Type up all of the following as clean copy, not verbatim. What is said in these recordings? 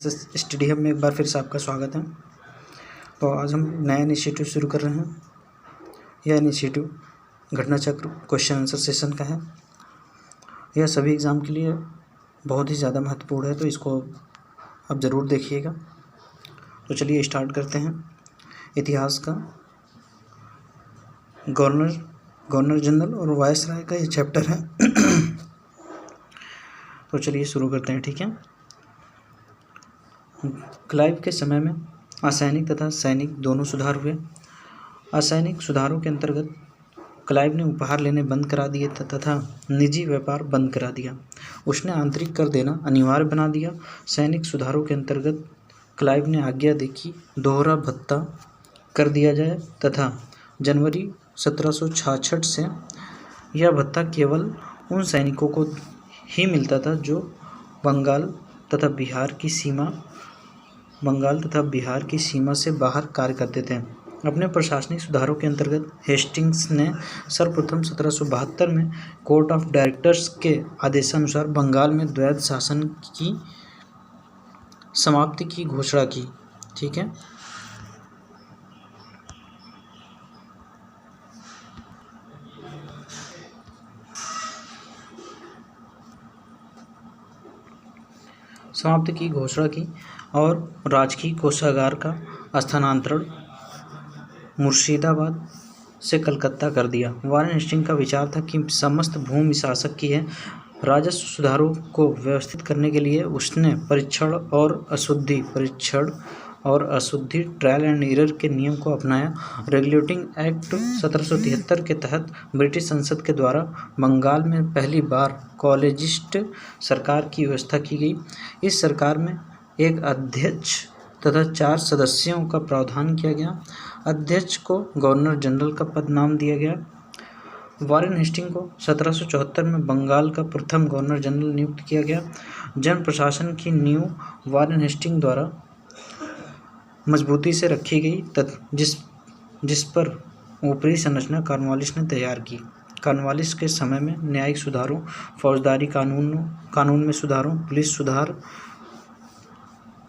Stadium में एक बार फिर से आपका स्वागत है। तो आज हम नया इनिशिएटिव शुरू कर रहे हैं। यह इनिशिएटिव घटना चक्र क्वेश्चन आंसर सेशन का है। यह सभी एग्ज़ाम के लिए बहुत ही ज़्यादा महत्वपूर्ण है, तो इसको आप ज़रूर देखिएगा। तो चलिए स्टार्ट करते हैं। इतिहास का गवर्नर जनरल और वायसराय का ये चैप्टर है। तो चलिए शुरू करते हैं, ठीक है। क्लाइव के समय में असैनिक तथा सैनिक दोनों सुधार हुए। असैनिक सुधारों के अंतर्गत क्लाइव ने उपहार लेने बंद करा दिए तथा निजी व्यापार बंद करा दिया। उसने आंतरिक कर देना अनिवार्य बना दिया। सैनिक सुधारों के अंतर्गत क्लाइव ने आज्ञा दी कि दोहरा भत्ता कर दिया जाए तथा जनवरी 1766 से यह भत्ता केवल उन सैनिकों को ही मिलता था जो बंगाल तथा बिहार की सीमा से बाहर कार्य करते थे। अपने प्रशासनिक सुधारों के अंतर्गत हेस्टिंग्स ने सर्वप्रथम 1772 में कोर्ट ऑफ डायरेक्टर्स के आदेशानुसार बंगाल में द्वैध शासन की समाप्ति की घोषणा की, ठीक है। समाप्ति की घोषणा की और राजकीय कोषागार का स्थानांतरण मुर्शिदाबाद से कलकत्ता कर दिया। वारेन हेस्टिंग का विचार था कि समस्त भूमि शासक की है। राजस्व सुधारों को व्यवस्थित करने के लिए उसने परीक्षण और अशुद्धि ट्रायल एंड एरर के नियम को अपनाया। रेगुलेटिंग एक्ट 1773 के तहत ब्रिटिश संसद के द्वारा बंगाल में पहली बार कॉलेजिस्ट सरकार की व्यवस्था की गई। इस सरकार में एक अध्यक्ष तथा 4 सदस्यों का प्रावधान किया गया। अध्यक्ष को गवर्नर जनरल का पद नाम दिया गया। वारेन हेस्टिंग को 1774 में बंगाल का प्रथम गवर्नर जनरल नियुक्त किया गया। जन प्रशासन की नींव वारेन हेस्टिंग द्वारा मजबूती से रखी गई जिस पर ऊपरी संरचना कॉर्नवालिस ने तैयार की। कॉर्नवालिस के समय में न्यायिक सुधारों, फौजदारी कानून में सुधारों, पुलिस सुधार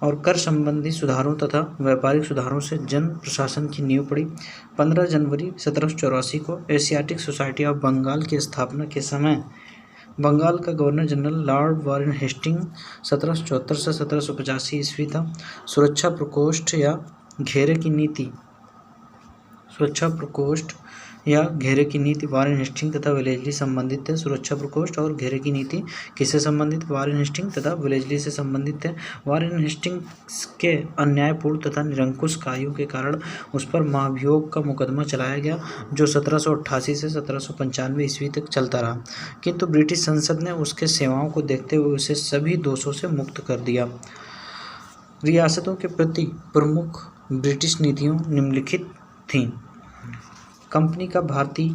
और कर संबंधी सुधारों तथा व्यापारिक सुधारों से जन प्रशासन की नींव पड़ी। 15 जनवरी 1784 को एशियाटिक सोसाइटी ऑफ बंगाल की स्थापना के समय बंगाल का governor general Lord Warren Hasting 1774 से 1785 ईस्वी था। सुरक्षा प्रकोष्ठ या घेरे की नीति वारेन हेस्टिंग तथा वेलेस्ली संबंधित थे। सुरक्षा प्रकोष्ठ और घेरे की नीति किससे संबंधित? वारेन हेस्टिंग तथा वेलेस्ली से संबंधित थे। वारेन हेस्टिंग के अन्यायपूर्ण तथा निरंकुश कार्यों के कारण उस पर महाभियोग का मुकदमा चलाया गया, जो 1788 से 1795 ईस्वी तक चलता रहा, किंतु ब्रिटिश संसद ने उसके सेवाओं को देखते हुए उसे सभी दोषों से मुक्त कर दिया। रियासतों के प्रति प्रमुख ब्रिटिश नीतियों निम्नलिखित थीं। कंपनी का भारतीय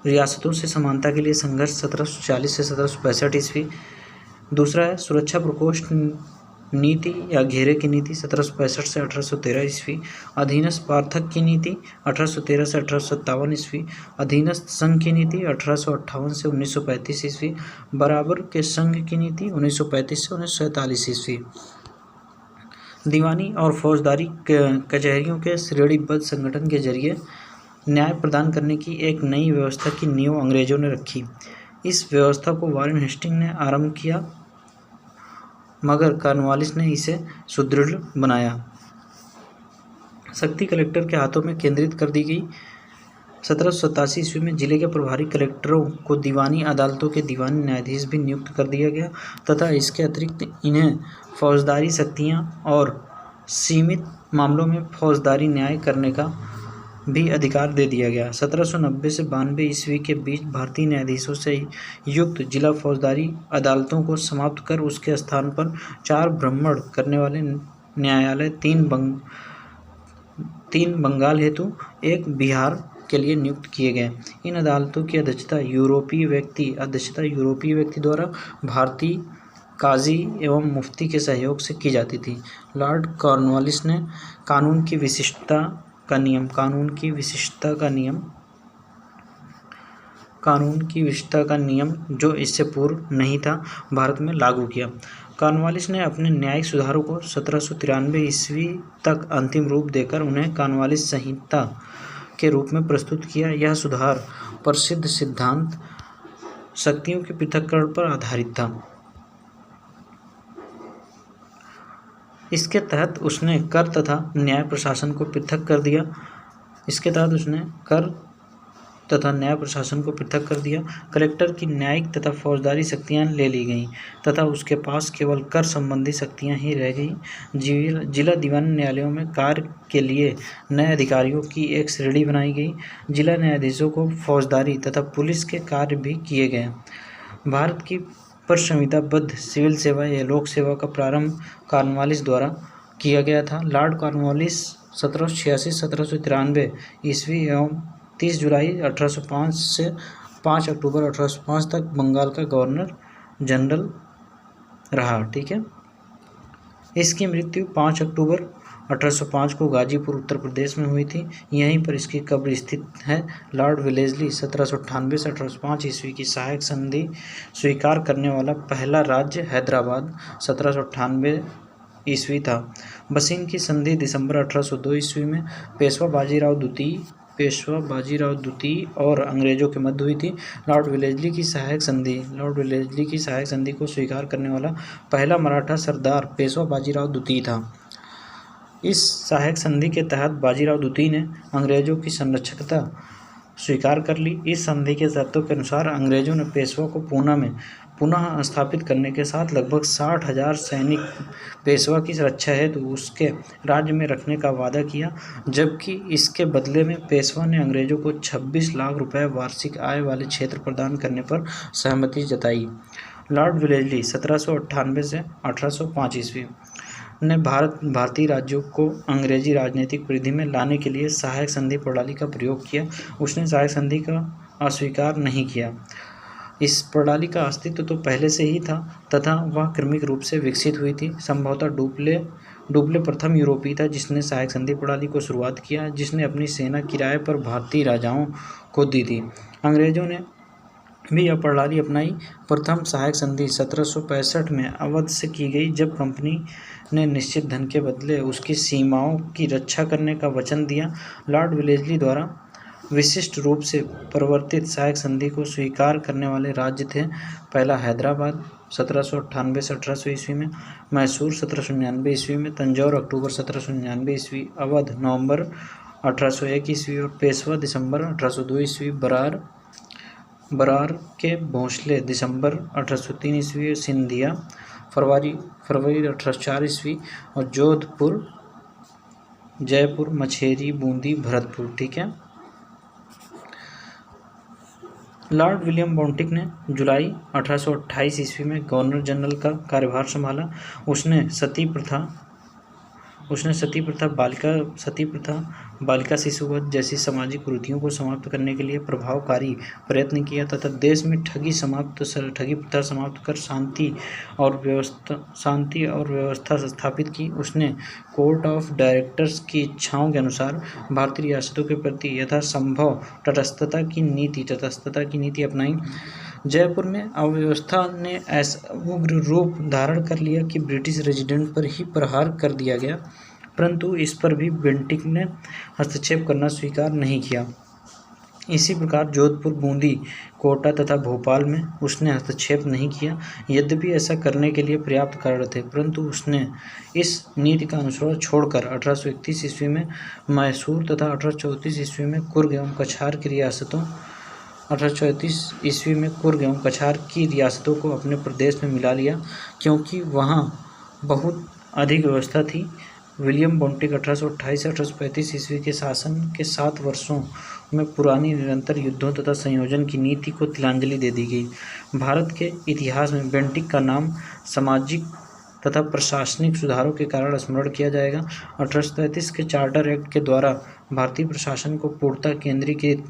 रियासतों से समानता के लिए संघर्ष 1740 से 1765 ईस्वी। दूसरा है सुरक्षा प्रकोष्ठ नीति या घेरे की नीति 1765 से 1813 ईस्वी। अधीनस्थ पार्थक की नीति 1813 से 1857 ईस्वी। अधीनस्थ संघ की नीति 1858 से 1935 ईस्वी। बराबर के संघ की नीति 1935 से 1947 ईस्वी। दीवानी और फौजदारी कचहरियों के श्रेणीबद्ध संगठन के जरिए न्याय प्रदान करने की एक नई व्यवस्था की नींव अंग्रेजों ने रखी। इस व्यवस्था को वारेन हेस्टिंग ने आरंभ किया, मगर कॉर्नवालिस ने इसे सुदृढ़ बनाया। शक्ति कलेक्टर के हाथों में केंद्रित कर दी गई। 1787 ईस्वी में जिले के प्रभारी कलेक्टरों को दीवानी अदालतों के दीवानी न्यायाधीश भी नियुक्त कर दिया गया तथा इसके अतिरिक्त इन्हें फौजदारी शक्तियां और सीमित मामलों में फौजदारी न्याय करने का भी अधिकार दे दिया गया। 1790 से 92 ईस्वी के बीच भारतीय न्यायाधीशों से युक्त जिला फौजदारी अदालतों को समाप्त कर उसके स्थान पर 4 भ्रमण करने वाले न्यायालय 3 बंगाल हेतु 1 बिहार के लिए नियुक्त किए गए। इन अदालतों की अध्यक्षता यूरोपीय व्यक्ति द्वारा भारतीय काजी एवं मुफ्ती के सहयोग से की जाती थी। लॉर्ड कॉर्नवालिस ने कानून की विशिष्टता का नियम जो इससे पूर्व नहीं था, भारत में लागू किया। कॉर्नवालिस ने अपने न्यायिक सुधारों को 1793 ईस्वी तक अंतिम रूप देकर उन्हें कॉर्नवालिस संहिता के रूप में प्रस्तुत किया। यह सुधार प्रसिद्ध सिद्धांत शक्तियों के पृथक्करण पर आधारित था। इसके तहत उसने कर तथा न्याय प्रशासन को पृथक कर दिया। कलेक्टर की न्यायिक तथा फौजदारी शक्तियां ले ली गईं तथा उसके पास केवल कर संबंधी शक्तियां ही रह गईं। जिला दीवानी न्यायालयों में कार्य के लिए नए अधिकारियों की एक श्रेणी बनाई गई। जिला न्यायाधीशों को फौजदारी तथा पुलिस के कार्य भी किए गए। भारत की परसंविधाबद्ध सिविल सेवा या लोक सेवा का प्रारंभ कॉर्नवालिस द्वारा किया गया था। लॉर्ड कॉर्नवालिस 1786-1793 ईस्वी एवं 30 जुलाई 1805 से 5 अक्टूबर 1805 तक बंगाल का गवर्नर जनरल रहा। ठीक है, इसकी मृत्यु 5 अक्टूबर 1805 को गाजीपुर उत्तर प्रदेश में हुई थी। यहीं पर इसकी कब्र स्थित है। लॉर्ड वेलेस्ली 1798 से 1805 ईस्वी की सहायक संधि स्वीकार करने वाला पहला राज्य हैदराबाद 1798 ईस्वी था। बसीन की संधि दिसंबर 1802 ईस्वी में पेशवा बाजीराव द्वितीय और अंग्रेजों के मध्य हुई थी। लॉर्ड वेलेस्ली की सहायक संधि को स्वीकार करने वाला पहला मराठा सरदार पेशवा बाजीराव द्वितीय था। इस सहायक संधि के तहत बाजीराव द्वितीय ने अंग्रेजों की संरक्षकता स्वीकार कर ली। इस संधि के शर्तों के अनुसार अंग्रेजों ने पेशवा को पूना में पुनः स्थापित करने के साथ लगभग 60,000 सैनिक पेशवा की सुरक्षा हेतु उसके राज्य में रखने का वादा किया, जबकि इसके बदले में पेशवा ने अंग्रेजों को 26 लाख रुपए वार्षिक आय वाले क्षेत्र प्रदान करने पर सहमति जताई। लॉर्ड वेलेस्ली 1798 से 1805 ईस्वी ने भारतीय राज्यों को अंग्रेजी राजनीतिक परिधि में लाने के लिए सहायक संधि प्रणाली का प्रयोग किया। उसने सहायक संधि का अस्वीकार नहीं किया। इस प्रणाली का अस्तित्व तो पहले से ही था तथा वह क्रमिक रूप से विकसित हुई थी। संभवतः डुप्ले प्रथम यूरोपीय था जिसने सहायक संधि प्रणाली को शुरुआत किया, जिसने अपनी सेना किराए पर भारतीय राजाओं को दी थी। अंग्रेजों ने भी यह प्रणाली अपनाई। प्रथम सहायक संधि 1765 में अवध से की गई, जब कंपनी ने निश्चित धन के बदले उसकी सीमाओं की रक्षा करने का वचन दिया। लॉर्ड वेलेस्ली द्वारा विशिष्ट रूप से परिवर्तित सहायक संधि को स्वीकार करने वाले राज्य थे: पहला हैदराबाद 1798 से 1800 ईस्वी में, मैसूर 1799 ईस्वी में, तंजौर अक्टूबर 1799 ईस्वी, अवध नवंबर 1801 ईस्वी और पेशवा दिसंबर 1802 ईस्वी, बरार के भोंसले दिसंबर 1803 ईस्वी, सिंधिया फरवरी 1804 ईस्वी और जोधपुर, जयपुर, मछेरी, बूंदी, भरतपुर। ठीक है। लॉर्ड विलियम बेंटिक ने जुलाई 1828 ईस्वी में गवर्नर जनरल का कार्यभार संभाला। उसने सती प्रथा, बालिका शिशुवध जैसी सामाजिक कुरीतियों को समाप्त करने के लिए प्रभावकारी प्रयत्न किया तथा देश में ठगी प्रथा समाप्त कर शांति और व्यवस्था स्थापित की। उसने कोर्ट ऑफ डायरेक्टर्स की इच्छाओं के अनुसार भारतीय रियासतों के प्रति यथासंभव तटस्थता की नीति अपनाई। जयपुर में अव्यवस्था ने ऐसा उग्र रूप धारण कर लिया कि ब्रिटिश रेजिडेंट पर ही प्रहार कर दिया गया, परंतु इस पर भी बेंटिक ने हस्तक्षेप करना स्वीकार नहीं किया। इसी प्रकार जोधपुर, बूंदी, कोटा तथा भोपाल में उसने हस्तक्षेप नहीं किया। यद्यपि ऐसा करने के लिए पर्याप्त कारण थे, परंतु उसने इस नीति का अनुसरण छोड़कर 1831 ईस्वी में मैसूर तथा 1834 ईस्वी में कुर्ग एवं कछार की रियासतों को अपने प्रदेश में मिला लिया, क्योंकि वहाँ बहुत अधिक व्यवस्था थी। विलियम बेंटिक 1828 से 1835 ईस्वी के शासन के 7 वर्षों में पुरानी निरंतर युद्धों तथा संयोजन की नीति को तिलांजलि दे दी गई। भारत के इतिहास में बेंटिक का नाम सामाजिक तथा प्रशासनिक सुधारों के कारण स्मरण किया जाएगा। 1833 के चार्टर एक्ट के द्वारा भारतीय प्रशासन को पूर्णतः केंद्रीकृत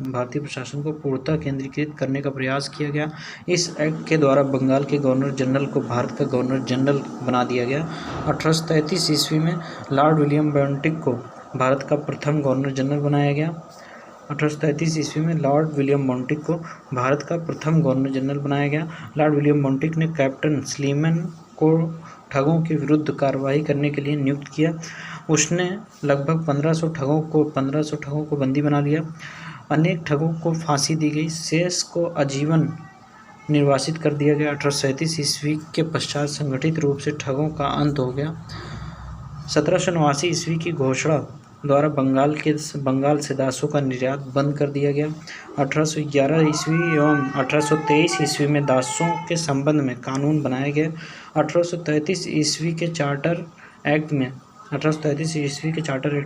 करने का प्रयास किया गया। इस एक्ट के द्वारा बंगाल के गवर्नर जनरल को भारत का गवर्नर जनरल बना दिया गया। 1833 ईस्वी में लॉर्ड विलियम बेंटिक को भारत का प्रथम गवर्नर जनरल बनाया गया। 1833 ईस्वी में लॉर्ड विलियम बेंटिक को भारत का प्रथम गवर्नर जनरल बनाया गया। लॉर्ड विलियम बेंटिक ने कैप्टन स्लीमैन को ठगों के विरुद्ध कार्रवाई करने के लिए नियुक्त किया। उसने लगभग 1500 ठगों को बंदी बना लिया। अनेक ठगों को फांसी दी गई, शेष को आजीवन निर्वासित कर दिया गया। 1837 ईस्वी के पश्चात संगठित रूप से ठगों का अंत हो गया। 1789 ईस्वी की घोषणा द्वारा बंगाल से दासों का निर्यात बंद कर दिया गया। 1811 ईस्वी एवं 1823 ईस्वी में दासों के संबंध में कानून बनाए गए। 1833 ईस्वी के चार्टर एक्ट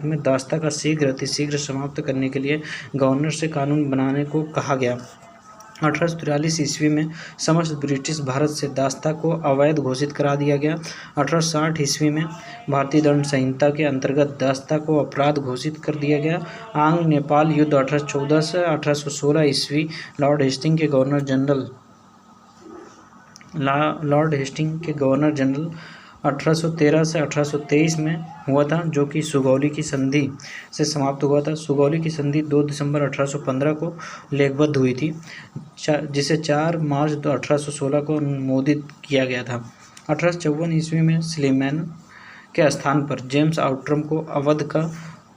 में दासता का शीघ्र अतिशीघ्र समाप्त करने के लिए गवर्नर से कानून बनाने को कहा गया। 1843 ईस्वी में समस्त ब्रिटिश भारत से दासता को अवैध घोषित करा दिया गया। 1860 ईस्वी में भारतीय दंड संहिता के अंतर्गत दासता को अपराध घोषित कर दिया गया। आंग्ल नेपाल युद्ध 1814 से 1816 ईस्वी लॉर्ड हेस्टिंग के गवर्नर जनरल 1813 से 1823 में हुआ था, जो कि सुगौली की संधि से समाप्त हुआ था। सुगौली की संधि 2 दिसंबर 1815 को लेखबद्ध हुई थी, जिसे 4 मार्च 1816 को अनुमोदित किया गया था। 1854 ईस्वी में स्लीमैन के स्थान पर जेम्स आउट्रम को अवध का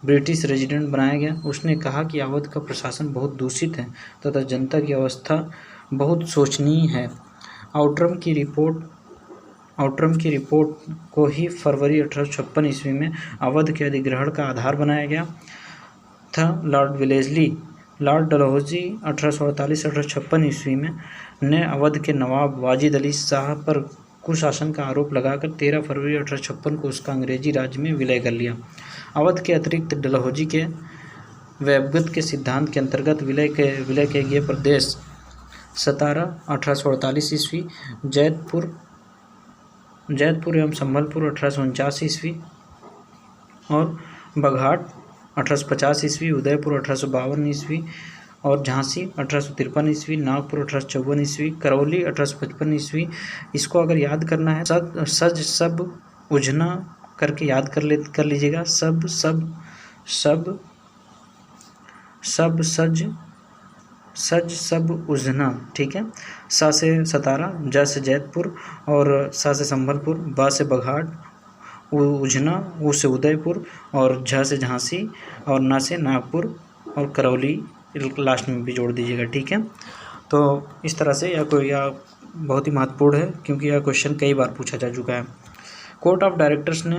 ब्रिटिश रेजिडेंट बनाया गया। उसने कहा कि अवध का प्रशासन बहुत दूषित है तथा जनता की अवस्था बहुत शोचनीय है। आउट्रम की रिपोर्ट को ही फरवरी 1856 ईस्वी में अवध के अधिग्रहण का आधार बनाया गया था। लॉर्ड डलहौजी 1848-1856 ईस्वी में ने अवध के नवाब वाजिद अली शाह पर कुशासन का आरोप लगाकर 13 फरवरी 1856 को उसका अंग्रेजी राज्य में विलय कर लिया। अवध के अतिरिक्त डलहौजी के वैभवगत के सिद्धांत के अंतर्गत विलय के गए प्रदेश सतारा 1848 ईस्वी, जैतपुर एवं संबलपुर 1849 ईस्वी और बघाट 1850 ईस्वी, उदयपुर 1852 ईस्वी और झांसी 1853 ईस्वी, नागपुर 1854 ईस्वी, करौली 1855 ईस्वी। इसको अगर याद करना है सब उजना करके याद कर लीजिएगा। सब उजना, ठीक है। सा से सतारा, जा से जैतपुर और सा से संबलपुर, बा से बघाट, उजना, ऊ से उदयपुर और झा से झांसी और ना से नागपुर और करौली लास्ट में भी जोड़ दीजिएगा, ठीक है। तो इस तरह से यह बहुत ही महत्वपूर्ण है क्योंकि यह क्वेश्चन कई बार पूछा जा चुका है। कोर्ट ऑफ डायरेक्टर्स ने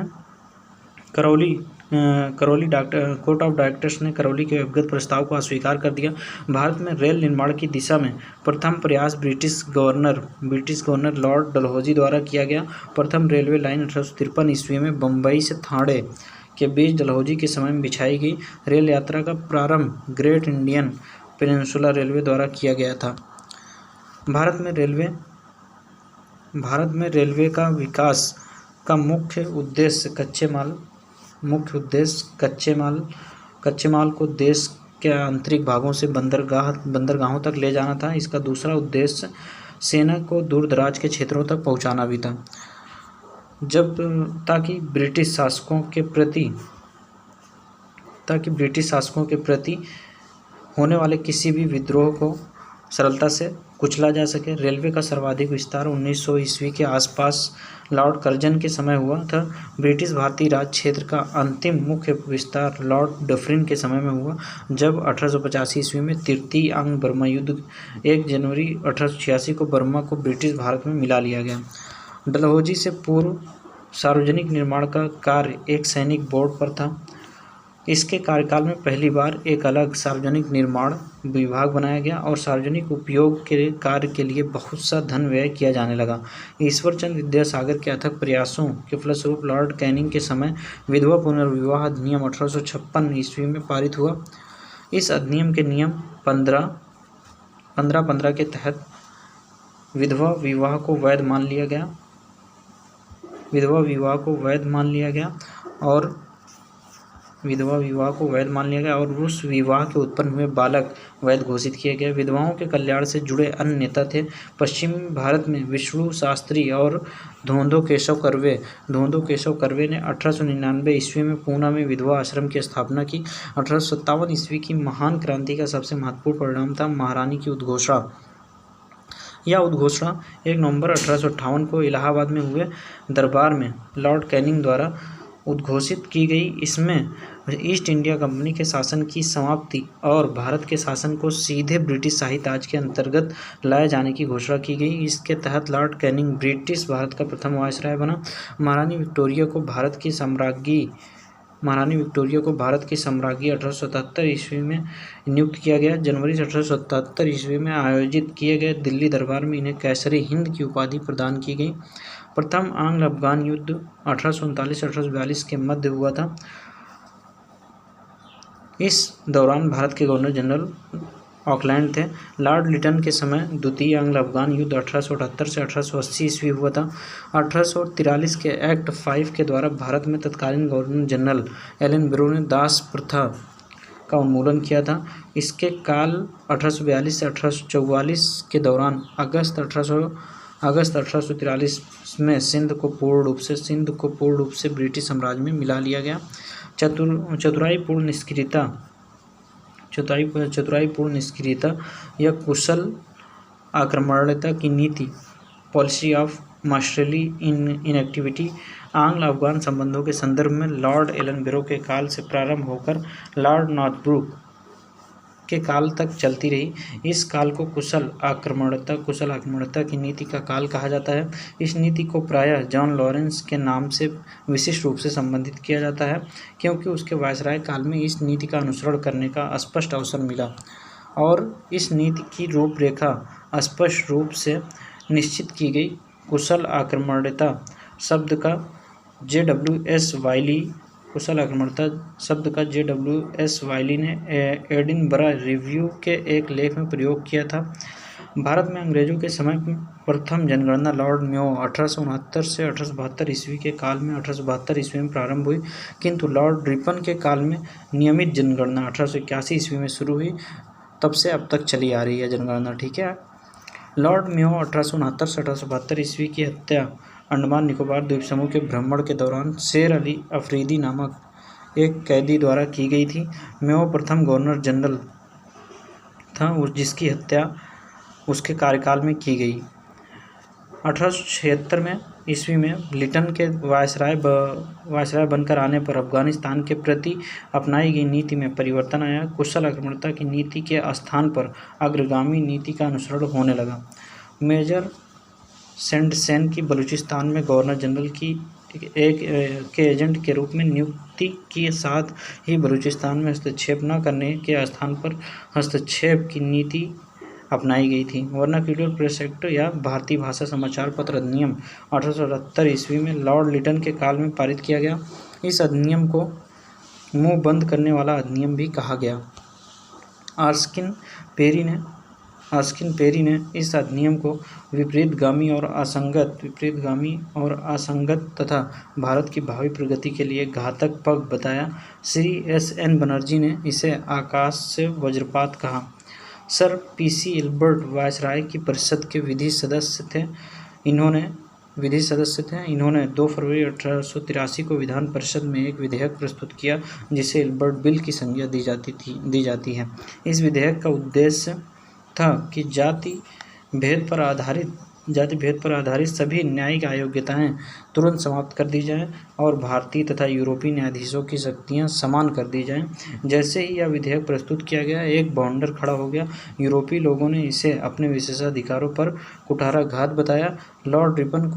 करौली के अवगत प्रस्ताव को अस्वीकार कर दिया। भारत में रेल निर्माण की दिशा में प्रथम प्रयास ब्रिटिश गवर्नर लॉर्ड डलहौजी द्वारा किया गया। प्रथम रेलवे लाइन 1853 ईस्वी में बम्बई से थाणे के बीच डलहौजी के समय में बिछाई गई। रेल यात्रा का प्रारंभ ग्रेट इंडियन पेनिनसुला रेलवे द्वारा किया गया था। भारत में रेलवे का विकास का मुख्य उद्देश्य कच्चे माल को देश के आंतरिक भागों से बंदरगाहों तक ले जाना था। इसका दूसरा उद्देश्य सेना को दूर दराज के क्षेत्रों तक पहुंचाना भी था, ताकि ब्रिटिश शासकों के प्रति होने वाले किसी भी विद्रोह को सरलता से कुचला जा सके। रेलवे का सर्वाधिक विस्तार 1900 ईस्वी के आसपास लॉर्ड कर्जन के समय हुआ था। ब्रिटिश भारतीय राज क्षेत्र का अंतिम मुख्य विस्तार लॉर्ड डफरिन के समय में हुआ, जब 1885 ईस्वी में तृतीय अंग बर्मा युद्ध 1 जनवरी 1886 को बर्मा को ब्रिटिश भारत में मिला लिया गया। डलहौजी से पूर्व सार्वजनिक निर्माण का कार्य एक सैनिक बोर्ड पर था। इसके कार्यकाल में पहली बार एक अलग सार्वजनिक निर्माण विभाग बनाया गया और सार्वजनिक उपयोग के कार्य के लिए बहुत सा धन व्यय किया जाने लगा। ईश्वरचंद्र विद्यासागर के अथक प्रयासों के फलस्वरूप लॉर्ड कैनिंग के समय विधवा पुनर्विवाह अधिनियम 1856 ईस्वी में पारित हुआ। इस अधिनियम के नियम 15 के तहत विधवा विवाह को वैध मान लिया गया और उस विवाह के उत्पन्न हुए बालक वैध घोषित किए गए। विधवाओं के कल्याण से जुड़े अन्य नेता थे पश्चिमी भारत में विष्णु शास्त्री और धोंदो केशव कर्वे ने 1899 ईस्वी में पूना में विधवा आश्रम की स्थापना की। 1857 ईस्वी की महान क्रांति का सबसे महत्वपूर्ण परिणाम था महारानी की उद्घोषणा। यह उद्घोषणा 1 नवंबर 1858 को इलाहाबाद में हुए दरबार में लॉर्ड कैनिंग द्वारा उद्घोषित की गई। इसमें ईस्ट इंडिया कंपनी के शासन की समाप्ति और भारत के शासन को सीधे ब्रिटिश शाही ताज के अंतर्गत लाए जाने की घोषणा की गई। इसके तहत लॉर्ड कैनिंग ब्रिटिश भारत का प्रथम वायसराय बना। महारानी विक्टोरिया को भारत की साम्राज्ञी 1877 ईस्वी में नियुक्त किया गया। जनवरी 1877 ईस्वी में आयोजित किए गए दिल्ली दरबार में इन्हें कैसरी हिंद की उपाधि प्रदान की गई। प्रथम आंग्ल अफगान युद्ध 1839-1842 के मध्य हुआ था। इस दौरान भारत के गवर्नर जनरल ऑकलैंड थे। लॉर्ड लिटन के समय द्वितीय आंग्ल अफगान युद्ध 1878 से 1880 ईस्वी हुआ था। 1843 के एक्ट 5 के द्वारा भारत में तत्कालीन गवर्नर जनरल एलन ब्रो ने दास प्रथा का उन्मूलन किया था। इसके काल 1842 से 1844 के दौरान अगस्त 1843 में सिंध को पूर्ण रूप से ब्रिटिश साम्राज्य में मिला लिया गया। चतुराईपूर्ण निष्क्रियता या कुशल आक्रमणीयता की नीति, पॉलिसी ऑफ मास्टरली इनएक्टिविटी, आंग्ल अफगान संबंधों के संदर्भ में लॉर्ड एलनबरो के काल से प्रारंभ होकर लॉर्ड नॉर्थब्रुक के काल तक चलती रही। इस काल को कुशल आक्रमणीयता की नीति का काल कहा जाता है। इस नीति को प्रायः जॉन लॉरेंस के नाम से विशिष्ट रूप से संबंधित किया जाता है, क्योंकि उसके वायसराय काल में इस नीति का अनुसरण करने का स्पष्ट अवसर मिला और इस नीति की रूपरेखा स्पष्ट रूप से निश्चित की गई। कुशल आक्रमणीयता शब्द का J.W.S. वाइली ने एडिनबरा रिव्यू के एक लेख में प्रयोग किया था। भारत में अंग्रेजों के समय में प्रथम जनगणना लॉर्ड मेयो 1869 से 1872 ईस्वी के काल में 1872 ईस्वी में प्रारंभ हुई, किंतु लॉर्ड रिपन के काल में नियमित जनगणना 1881 ईस्वी में शुरू हुई। तब से अब तक चली आ रही है जनगणना। ठीक है। लॉर्ड मेयो 1869 से 1872 ईस्वी की हत्या अंडमान निकोबार द्वीप समूह के भ्रमण के दौरान शेर अली अफरीदी नामक एक कैदी द्वारा की गई थी। मेयो प्रथम गवर्नर जनरल था जिसकी हत्या उसके कार्यकाल में की गई। 1876 में ईस्वी में लिटन के वायसराय बनकर आने पर अफगानिस्तान के प्रति अपनाई गई नीति में परिवर्तन आया। कुशल आक्रमणीयता की नीति के स्थान पर अग्रगामी नीति का अनुसरण होने लगा। मेजर सेंडसेन की बलूचिस्तान में गवर्नर जनरल के एजेंट के रूप में नियुक्ति के साथ ही बलूचिस्तान में हस्तक्षेप न करने के स्थान पर हस्तक्षेप की नीति अपनाई गई थी। वर्नाक्यूलर प्रेस एक्ट या भारतीय भाषा समाचार पत्र अधिनियम 1878 ईस्वी में लॉर्ड लिटन के काल में पारित किया गया। इस अधिनियम को मुंह बंद करने वाला अधिनियम भी कहा गया। आर्स्किन पेरी ने इस अधिनियम को विपरीतगामी और असंगत तथा भारत की भावी प्रगति के लिए घातक पग बताया। श्री S.N. बनर्जी ने इसे आकाश से वज्रपात कहा। Sir P.C. इल्बर्ट वायसराय की परिषद के विधि सदस्य थे। इन्होंने 2 फरवरी 1883 को विधान परिषद में एक विधेयक प्रस्तुत किया जिसे इल्बर्ट बिल की संज्ञा दी जाती है। इस विधेयक का उद्देश्य था कि जाति भेद पर आधारित सभी न्यायिक अयोग्यताएं तुरंत समाप्त कर दी जाएं और भारतीय तथा यूरोपीय न्यायाधीशों की शक्तियां समान कर दी जाएं। जैसे ही यह विधेयक प्रस्तुत किया गया, एक बाउंडर खड़ा हो गया। यूरोपीय लोगों ने इसे अपने विशेषाधिकारों पर कुठाराघात बताया। लॉर्ड रिपन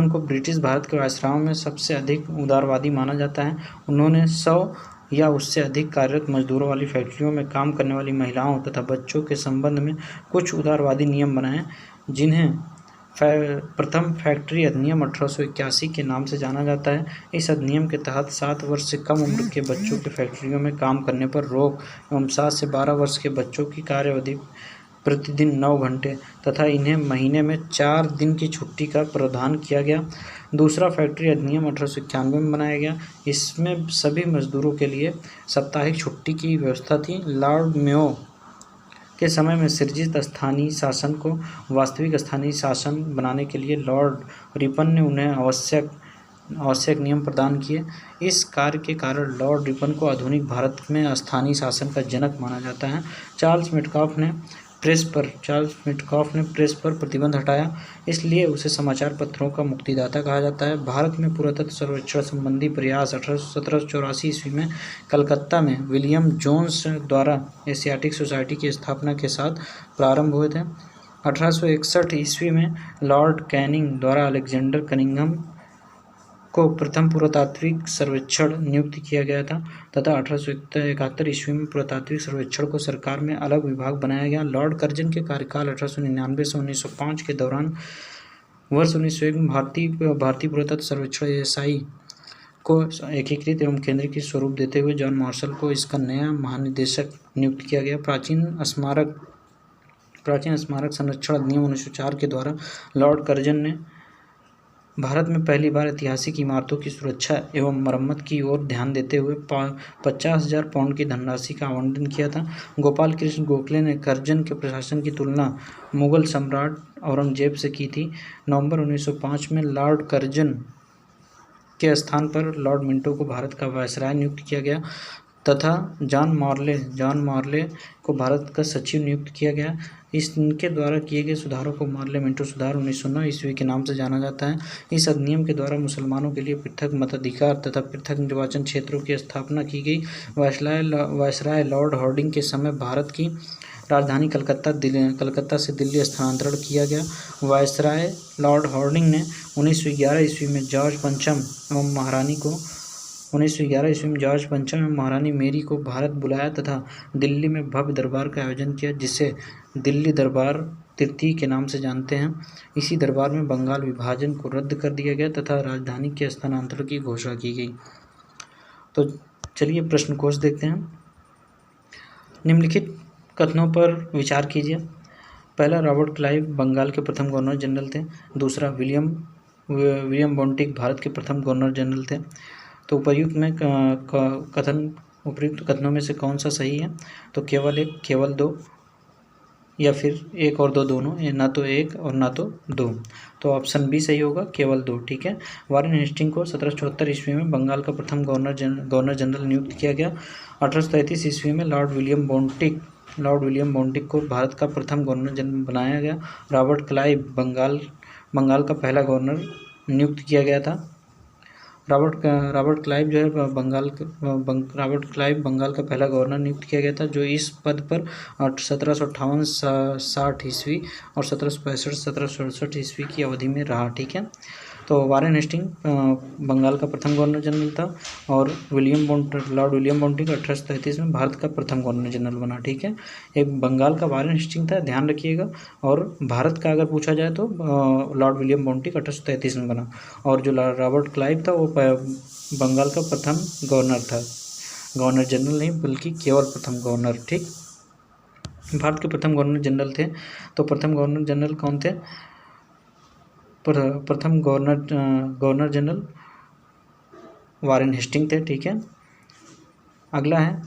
को ब्रिटिश भारत के वायसरायों में सबसे अधिक उदारवादी माना जाता है। उन्होंने 100 या उससे अधिक कार्यरत मजदूरों वाली फैक्ट्रियों में काम करने वाली महिलाओं तथा बच्चों के संबंध में कुछ उदारवादी नियम बनाए, जिन्हें प्रथम फैक्ट्री अधिनियम 1881 के नाम से जाना जाता है। इस अधिनियम के तहत 7 वर्ष से कम उम्र के बच्चों के फैक्ट्रियों में काम करने पर रोक एवं 7 से 12 वर्ष के बच्चों की कार्यावधि प्रतिदिन 9 घंटे तथा इन्हें महीने में 4 दिन की छुट्टी का प्रावधान किया गया। दूसरा फैक्ट्री अधिनियम 1891 में बनाया गया। इसमें सभी मजदूरों के लिए साप्ताहिक छुट्टी की व्यवस्था थी। लॉर्ड मेयो के समय में सृजित स्थानीय शासन को वास्तविक स्थानीय शासन बनाने के लिए लॉर्ड रिपन ने उन्हें आवश्यक आवश्यक नियम प्रदान किए। इस कार्य के कारण लॉर्ड रिपन को आधुनिक भारत में स्थानीय शासन का जनक माना जाता है। चार्ल्स मिटकॉफ ने प्रेस पर प्रतिबंध हटाया, इसलिए उसे समाचार पत्रों का मुक्तिदाता कहा जाता है। भारत में पुरातत्व सर्वेक्षण संबंधी प्रयास 1784 ईस्वी में कलकत्ता में विलियम जोन्स द्वारा एशियाटिक सोसाइटी की स्थापना के साथ प्रारंभ हुए थे। 1861 ईस्वी में लॉर्ड कैनिंग द्वारा अलेक्जेंडर कनिंघम को प्रथम पुरातात्विक सर्वेक्षण नियुक्त किया गया था तथा 1871 ईस्वी में पुरातात्विक सर्वेक्षण को सरकार में अलग विभाग बनाया गया। लॉर्ड कर्जन के कार्यकाल 1899 से 1905 के दौरान वर्ष 1901 में भारतीय पुरातत्व सर्वेक्षण एएसआई को एकीकृत एवं केंद्रीकृत स्वरूप देते हुए जॉन मार्शल को इसका नया महानिदेशक नियुक्त किया गया। प्राचीन स्मारक संरक्षण अधिनियम 1904 के द्वारा लॉर्ड कर्जन ने भारत में पहली बार ऐतिहासिक इमारतों की सुरक्षा एवं मरम्मत की ओर ध्यान देते हुए 50,000 पाउंड की धनराशि का आवंटन किया था। गोपाल कृष्ण गोखले ने कर्जन के प्रशासन की तुलना मुगल सम्राट औरंगजेब से की थी। नवंबर 1905 में लॉर्ड कर्जन के स्थान पर लॉर्ड मिंटो को भारत का वायसराय नियुक्त किया गया तथा जॉन मार्ले को भारत का सचिव नियुक्त किया गया। इनके द्वारा किए गए सुधारों को मार्ले मिंटो सुधार 1909 ईस्वी के नाम से जाना जाता है। इस अधिनियम के द्वारा मुसलमानों के लिए पृथक मताधिकार तथा पृथक निर्वाचन क्षेत्रों की स्थापना की गई। वायसराय लॉर्ड हार्डिंग के समय भारत की राजधानी कलकत्ता से दिल्ली स्थानांतरण किया गया। वायसराय लॉर्ड हार्डिंग ने 1911 ईस्वी में जॉर्ज पंचम एवं महारानी मेरी को भारत बुलाया तथा दिल्ली में भव्य दरबार का आयोजन किया, जिसे दिल्ली दरबार तृतीय के नाम से जानते हैं। इसी दरबार में बंगाल विभाजन को रद्द कर दिया गया तथा राजधानी के स्थानांतरण की घोषणा की गई। तो चलिए प्रश्न कोश देखते हैं। निम्नलिखित कथनों पर विचार कीजिए। पहला, रॉबर्ट क्लाइव बंगाल के प्रथम गवर्नर जनरल थे। दूसरा, विलियम बोंटिक भारत के प्रथम गवर्नर जनरल थे। तो उपर्युक्त कथनों में से कौन सा सही है? तो केवल एक, केवल दो, या फिर एक और दो दोनों, ना तो एक और ना तो दो। तो ऑप्शन बी सही होगा, केवल दो। ठीक है। वारेन हेस्टिंग को 1774 ईस्वी में बंगाल का प्रथम गवर्नर जनरल नियुक्त किया गया। 1833 ईस्वी में लॉर्ड विलियम बोंटिक को भारत का प्रथम गवर्नर जनरल बनाया गया। रॉबर्ट क्लाइव बंगाल का पहला गवर्नर नियुक्त किया गया था। रॉबर्ट क्लाइव जो है रॉबर्ट क्लाइव बंगाल का पहला गवर्नर नियुक्त किया गया था, जो इस पद पर 1758-60 ईस्वी और 1765-1767 ईस्वी की अवधि में रहा। ठीक है। तो वारेन हेस्टिंग बंगाल का प्रथम गवर्नर जनरल था और लॉर्ड विलियम बोंटिक 1833 में भारत का प्रथम गवर्नर जनरल बना। ठीक है। एक बंगाल का वारेन हेस्टिंग था, ध्यान रखिएगा। और भारत का अगर पूछा जाए तो लॉर्ड विलियम बोंटिक 1833 में बना। और जो रॉबर्ट क्लाइव था वो बंगाल का प्रथम गवर्नर था, गवर्नर जनरल नहीं बल्कि केवल प्रथम गवर्नर। ठीक। भारत के प्रथम गवर्नर जनरल थे। तो प्रथम गवर्नर जनरल कौन थे? प्रथम गवर्नर जनरल वारेन हेस्टिंग थे। ठीक है। अगला है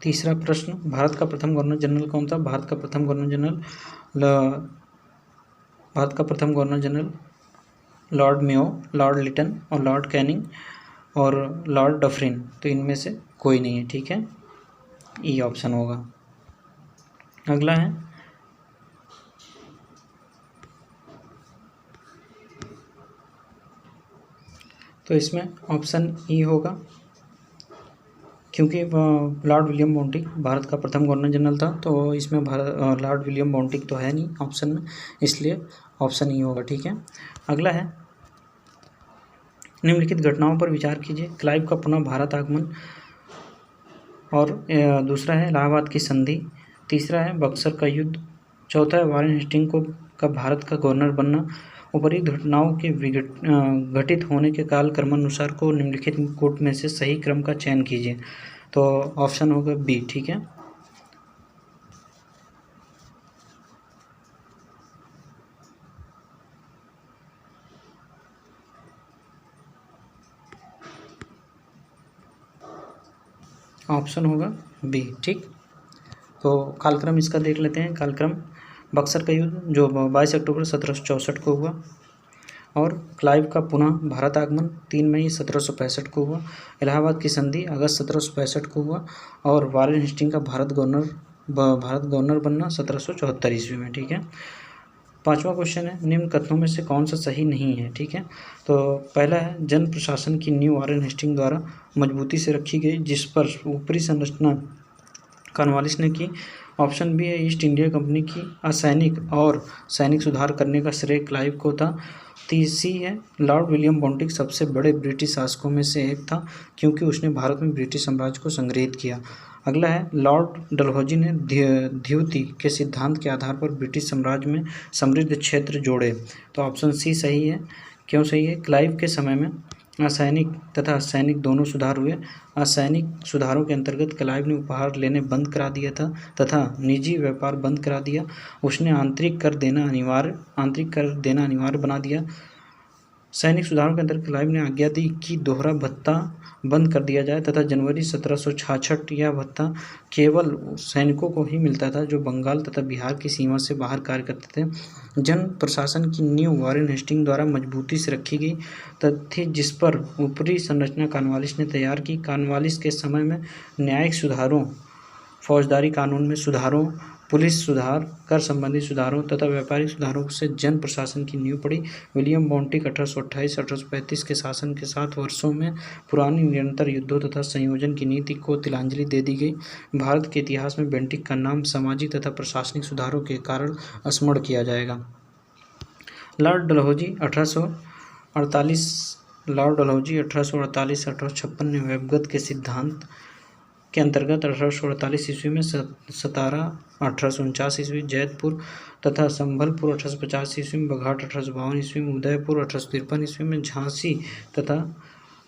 तीसरा प्रश्न, भारत का प्रथम गवर्नर जनरल कौन था? भारत का प्रथम governor general Lord Mayo, Lord Lytton और लॉर्ड कैनिंग और लॉर्ड डफरिन। तो इनमें से कोई नहीं है। ठीक है। ई ऑप्शन होगा। अगला है तो इसमें ऑप्शन ई होगा, क्योंकि लॉर्ड विलियम बोंटिक भारत का प्रथम गवर्नर जनरल था। तो इसमें लॉर्ड विलियम बोंटिक तो है नहीं ऑप्शन में, इसलिए ऑप्शन ई होगा। ठीक है। अगला है, निम्नलिखित घटनाओं पर विचार कीजिए। क्लाइव का पुनः भारत आगमन, और दूसरा है इलाहाबाद की संधि, तीसरा है बक्सर का युद्ध, चौथा है वारेन हेस्टिंग का भारत का गवर्नर बनना। उपर्युक्त घटनाओं के घटित होने के काल क्रमानुसार को निम्नलिखित कोट में से सही क्रम का चयन कीजिए। तो ऑप्शन होगा बी। ठीक है। ऑप्शन होगा बी। ठीक। तो कालक्रम इसका देख लेते हैं। कालक्रम बक्सर का युद्ध जो 22 अक्टूबर 1764 को हुआ, और क्लाइव का पुनः भारत आगमन 3 मई 1765 को हुआ। इलाहाबाद की संधि अगस्त 1765 को हुआ, और वारेन हेस्टिंग का भारत गवर्नर बनना 1774 ईस्वी में। ठीक है। 5वां क्वेश्चन है, निम्न कथनों में से कौन सा सही नहीं है। ठीक है। तो पहला है, जन प्रशासन की नींव वारेन हेस्टिंग द्वारा मजबूती से रखी गई, जिस पर ऊपरी संरचना कॉर्नवालिस ने की। ऑप्शन बी है, ईस्ट इंडिया कंपनी की असैनिक और सैनिक सुधार करने का श्रेय क्लाइव को था। तीसरी है, लॉर्ड विलियम बेंटिक सबसे बड़े ब्रिटिश शासकों में से एक था, क्योंकि उसने भारत में ब्रिटिश साम्राज्य को संग्रहित किया। अगला है, लॉर्ड डलहौजी ने द्वितीय के सिद्धांत के आधार पर ब्रिटिश साम्राज्य में समृद्ध क्षेत्र जोड़े। तो ऑप्शन सी सही है। क्यों सही है? क्लाइव के समय में असैनिक तथा सैनिक दोनों सुधार हुए। असैनिक सुधारों के अंतर्गत क्लाइव ने उपहार लेने बंद करा दिया था तथा निजी व्यापार बंद करा दिया। उसने आंतरिक कर देना अनिवार्य बना दिया। सैनिक सुधारों के अंतर्गत क्लाइव ने आज्ञा दी कि दोहरा भत्ता बंद कर दिया जाए तथा जनवरी 1766 यह भत्ता केवल सैनिकों को ही मिलता था जो बंगाल तथा बिहार की सीमा से बाहर कार्य करते थे। जन प्रशासन की नींव वारेन हेस्टिंग द्वारा मजबूती से रखी गई थी, जिस पर ऊपरी संरचना कॉर्नवालिस ने तैयार की। कॉर्नवालिस के समय में न्यायिक सुधारों, फौजदारी कानून में सुधारों, पुलिस सुधार, कर संबंधी सुधारों तथा व्यापारिक सुधारों से जन प्रशासन की नींव पड़ी। विलियम बेंटिक 1828-1835 के शासन के 7 वर्षों में पुरानी निरंतर युद्धों तथा संयोजन की नीति को तिलांजलि दे दी गई। भारत के इतिहास में बेंटिक का नाम सामाजिक तथा प्रशासनिक सुधारों के कारण स्मरण किया जाएगा। लॉर्ड डलहौजी 1848-1856 ने वेबगत के सिद्धांत के अंतर्गत 1848 ईस्वी में सतारा, 1849 ईस्वी जैतपुर तथा संभलपुर, 1850 ईस्वी में बघाट, 1852 ईस्वी में उदयपुर, 1853 ईस्वी में झांसी तथा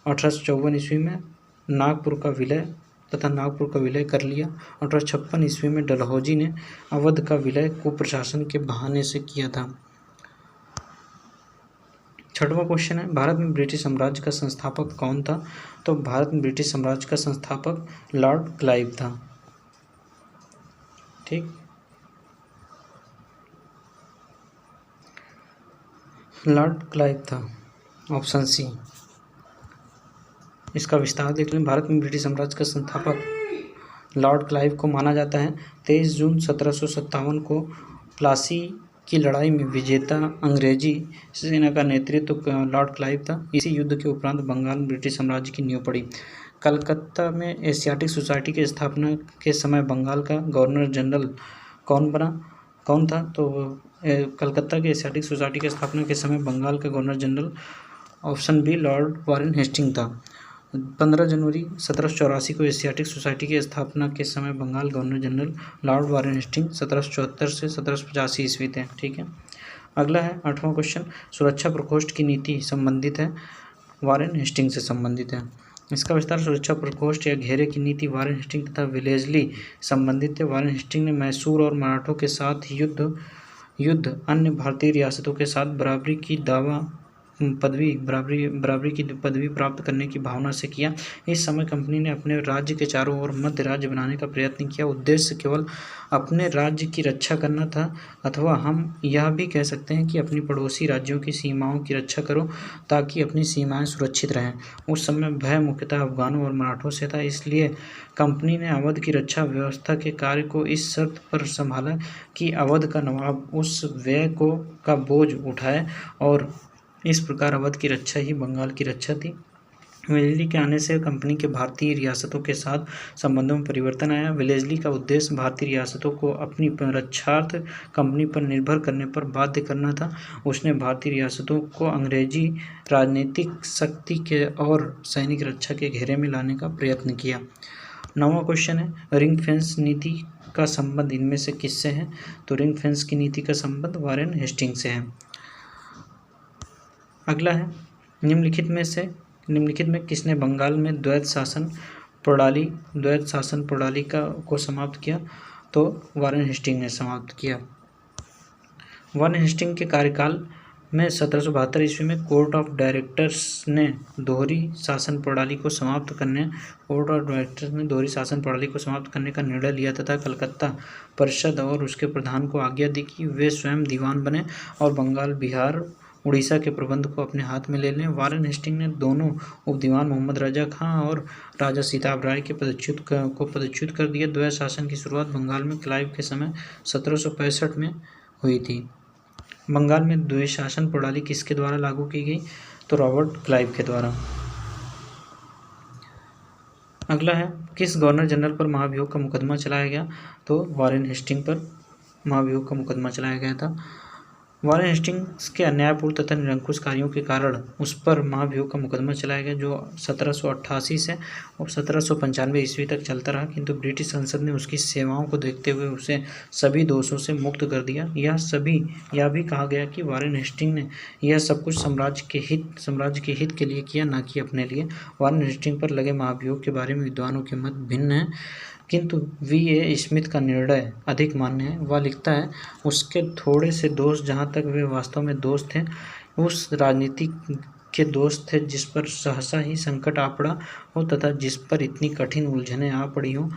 1854 ईस्वी में नागपुर का विलय कर लिया। 1856 ईस्वी में डलहौजी ने अवध का विलय कुप्रशासन के बहाने से किया था। 6वां क्वेश्चन है, भारत में ब्रिटिश साम्राज्य का संस्थापक कौन था। तो भारत में ब्रिटिश साम्राज्य का संस्थापक लॉर्ड क्लाइव था। ठीक, लॉर्ड क्लाइव था, ऑप्शन सी। इसका विस्तार देख लें। भारत में ब्रिटिश साम्राज्य का संस्थापक लॉर्ड क्लाइव को माना जाता है। 23 जून 1757 को प्लासी की लड़ाई में विजेता अंग्रेजी सेना का नेतृत्व लॉर्ड क्लाइव था। इसी युद्ध के उपरांत बंगाल में ब्रिटिश साम्राज्य की नींव पड़ी। कलकत्ता में एशियाटिक सोसाइटी की स्थापना के समय बंगाल का गवर्नर जनरल कौन था। तो कलकत्ता के एशियाटिक सोसाइटी की स्थापना के समय बंगाल का governor general, option B, Lord Warren Hasting था। 15 जनवरी 1784 को एशियाटिक सोसाइटी की स्थापना के समय Bengal governor general Lord Warren Hasting 1774 से 1785 ईस्वी थे। ठीक है। अगला है 8वां क्वेश्चन, सुरक्षा प्रकोष्ठ की नीति संबंधित है, वारेन हेस्टिंग से संबंधित है। इसका विस्तार, सुरक्षा प्रकोष्ठ या घेरे की नीति वारेन हेस्टिंग तथा विलेजली संबंधित है। वारेन हेस्टिंग ने मैसूर और मराठों के साथ युद्ध अन्य भारतीय रियासतों के साथ बराबरी की पदवी प्राप्त करने की भावना से किया। इस समय कंपनी ने अपने राज्य के चारों ओर मध्य राज्य बनाने का प्रयत्न किया। उद्देश्य केवल अपने राज्य की रक्षा करना था, अथवा हम यह भी कह सकते हैं कि अपनी पड़ोसी राज्यों की सीमाओं की रक्षा करो ताकि अपनी सीमाएं सुरक्षित रहें। उस समय भय मुख्यतः अफगानों और मराठों से था, इसलिए कंपनी ने अवध की रक्षा व्यवस्था के कार्य को इस शर्त पर संभाला कि अवध का नवाब उस व्यय का बोझ उठाए, और इस प्रकार अवध की रक्षा ही बंगाल की रक्षा थी। वेलेस्ली के आने से कंपनी के भारतीय रियासतों के साथ संबंधों में परिवर्तन आया। वेलेस्ली का उद्देश्य भारतीय रियासतों को अपनी रक्षार्थ कंपनी पर निर्भर करने पर बाध्य करना था। उसने भारतीय रियासतों को अंग्रेजी राजनीतिक शक्ति के और सैनिक रक्षा के घेरे में लाने का प्रयत्न किया। 9वां क्वेश्चन है, रिंग फेंस नीति का संबंध इनमें से किससे है। तो रिंग फेंस की नीति का संबंध वारेन हेस्टिंग से है। अगला है, निम्नलिखित में किसने बंगाल में द्वैत शासन प्रणाली को समाप्त किया। तो वारेन हेस्टिंग ने समाप्त किया। वारेन हेस्टिंग के कार्यकाल में 1772 ईस्वी में कोर्ट ऑफ डायरेक्टर्स ने दोहरी शासन प्रणाली को समाप्त करने का निर्णय लिया तथा कलकत्ता परिषद और उसके प्रधान को आज्ञा दी कि वे स्वयं दीवान बने और बंगाल, बिहार, उड़ीसा के प्रबंध को अपने हाथ में ले लें। वारेन हेस्टिंग ने दोनों उपदीवान मोहम्मद रजा खां और राजा सीताब राय के पदच्युत कर दिया। द्वैत शासन की शुरुआत बंगाल में क्लाइव के समय 1765 में हुई थी। बंगाल में द्वैत शासन प्रणाली किसके द्वारा लागू की गई? तो रॉबर्ट क्लाइव के द्वारा। अगला है, किस गवर्नर जनरल पर महाभियोग का मुकदमा चलाया गया? तो वारेन हेस्टिंग पर महाभियोग का मुकदमा चलाया गया था। वारेन हेस्टिंग्स के अन्यायपूर्ण तथा निरंकुश कार्यों के कारण उस पर महाभियोग का मुकदमा चलाया गया, जो 1788 से और 1795 ईस्वी तक चलता रहा, किंतु ब्रिटिश संसद ने उसकी सेवाओं को देखते हुए उसे सभी दोषों से मुक्त कर दिया। यह भी कहा गया कि वारेन हेस्टिंग ने यह सब कुछ साम्राज्य के हित के लिए किया, न कि अपने लिए। वारेन हेस्टिंग पर लगे महाभियोग के बारे में विद्वानों के मत भिन्न हैं, किंतु V.A. स्मिथ का निर्णय अधिक मान्य है। वह लिखता है, उसके थोड़े से दोष, जहाँ तक वे वास्तव में दोष थे, उस राजनीति के दोष थे जिस पर सहसा ही संकट आ पड़ा हो तथा जिस पर इतनी कठिन उलझनें आ पड़ी हो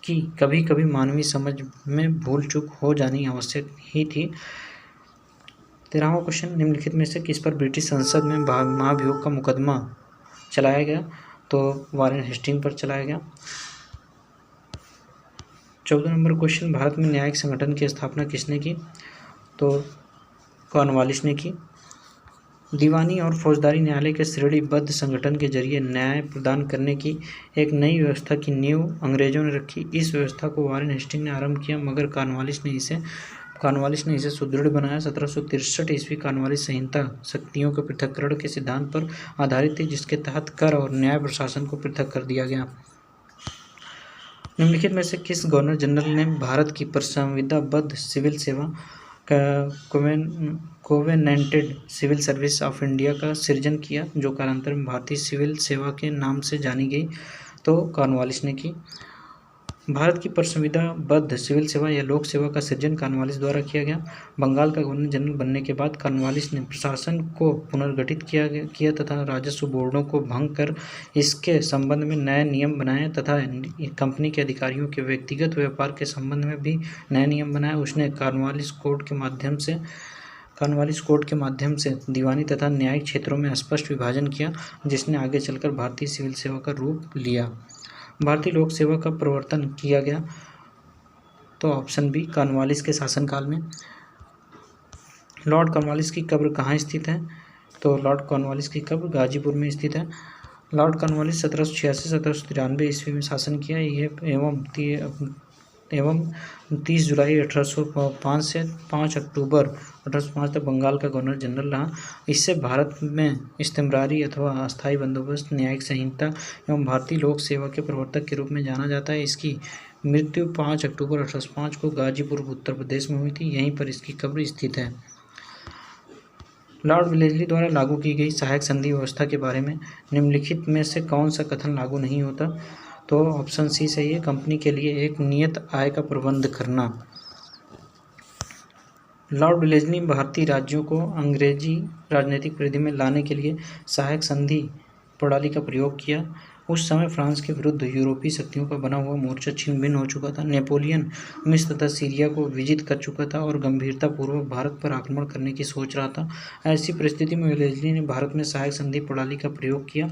कि कभी कभी मानवीय समझ में भूल चूक हो जानी आवश्यक ही थी। 13वां क्वेश्चन, निम्नलिखित में से किस पर ब्रिटिश संसद में महाभियोग का मुकदमा चलाया गया? तो वारेन हेस्टिंग पर चलाया गया। 14 नंबर क्वेश्चन, भारत में न्यायिक संगठन की स्थापना किसने की? तो कॉर्नवालिस ने की। दीवानी और फौजदारी न्यायालय के श्रेणीबद्ध संगठन के जरिए न्याय प्रदान करने की एक नई व्यवस्था की नींव अंग्रेजों ने रखी। इस व्यवस्था को वारेन हेस्टिंग ने आरंभ किया, मगर कॉर्नवालिस ने इसे सुदृढ़ बनाया। 1763 ईस्वी कॉर्नवालिस संहिता शक्तियों के पृथक्करण के सिद्धांत पर आधारित थी, जिसके तहत कर और न्याय प्रशासन को पृथक कर दिया गया। निम्नलिखित में से किस गवर्नर जनरल ने भारत की संविदाबद्ध सिविल सेवा covenanted civil service of India का सृजन किया, जो कालांतर में भारतीय सिविल सेवा के नाम से जानी गई? तो कॉर्नवालिस ने की। भारत की संविदाबद्ध सिविल सेवा या लोक सेवा का सृजन कॉर्नवालिस द्वारा किया गया। बंगाल का गवर्नर जनरल बनने के बाद कॉर्नवालिस ने प्रशासन को पुनर्गठित किया तथा राजस्व बोर्डों को भंग कर इसके संबंध में नए नियम बनाए तथा कंपनी के अधिकारियों के व्यक्तिगत व्यापार के संबंध में भी नए नियम बनाए। उसने कॉर्नवालिस कोड के माध्यम से दीवानी तथा न्यायिक क्षेत्रों में स्पष्ट विभाजन किया, जिसने आगे चलकर भारतीय सिविल सेवा का रूप लिया। भारतीय लोक सेवा का प्रवर्तन किया गया। तो ऑप्शन बी, कॉर्नवालिस के शासनकाल में। लॉर्ड कॉर्नवालिस की कब्र कहाँ स्थित है? तो लॉर्ड कॉर्नवालिस की कब्र गाजीपुर में स्थित है। लॉर्ड कॉर्नवालिस 1786-1793 ईस्वी में शासन किया एवं 30 जुलाई 1805 से 5 अक्टूबर 1805 तक बंगाल का गवर्नर जनरल रहा। इससे भारत में इस्तेमरारी अथवा अस्थायी बंदोबस्त, न्यायिक संहिता एवं भारतीय लोक सेवा के प्रवर्तक के रूप में जाना जाता है। इसकी मृत्यु 5 अक्टूबर 1805 को गाजीपुर, उत्तर प्रदेश में हुई थी। यहीं पर इसकी कब्र स्थित है। लॉर्ड वेलेस्ली द्वारा लागू की गई सहायक संधि व्यवस्था के बारे में निम्नलिखित में से कौन सा कथन लागू नहीं होता? तो ऑप्शन सी सही है, कंपनी के लिए एक नियत आय का प्रबंध करना। लॉर्ड वेलेस्ली ने भारतीय राज्यों को अंग्रेजी राजनीतिक परिधि में लाने के लिए सहायक संधि प्रणाली का प्रयोग किया। उस समय फ्रांस के विरुद्ध यूरोपीय शक्तियों का बना हुआ मोर्चा छिन्न भिन्न हो चुका था। नेपोलियन मिस्र तथा सीरिया को विजित कर चुका था और गंभीरतापूर्वक भारत पर आक्रमण करने की सोच रहा था। ऐसी परिस्थिति में वेलेस्ली ने भारत में सहायक संधि प्रणाली का प्रयोग किया,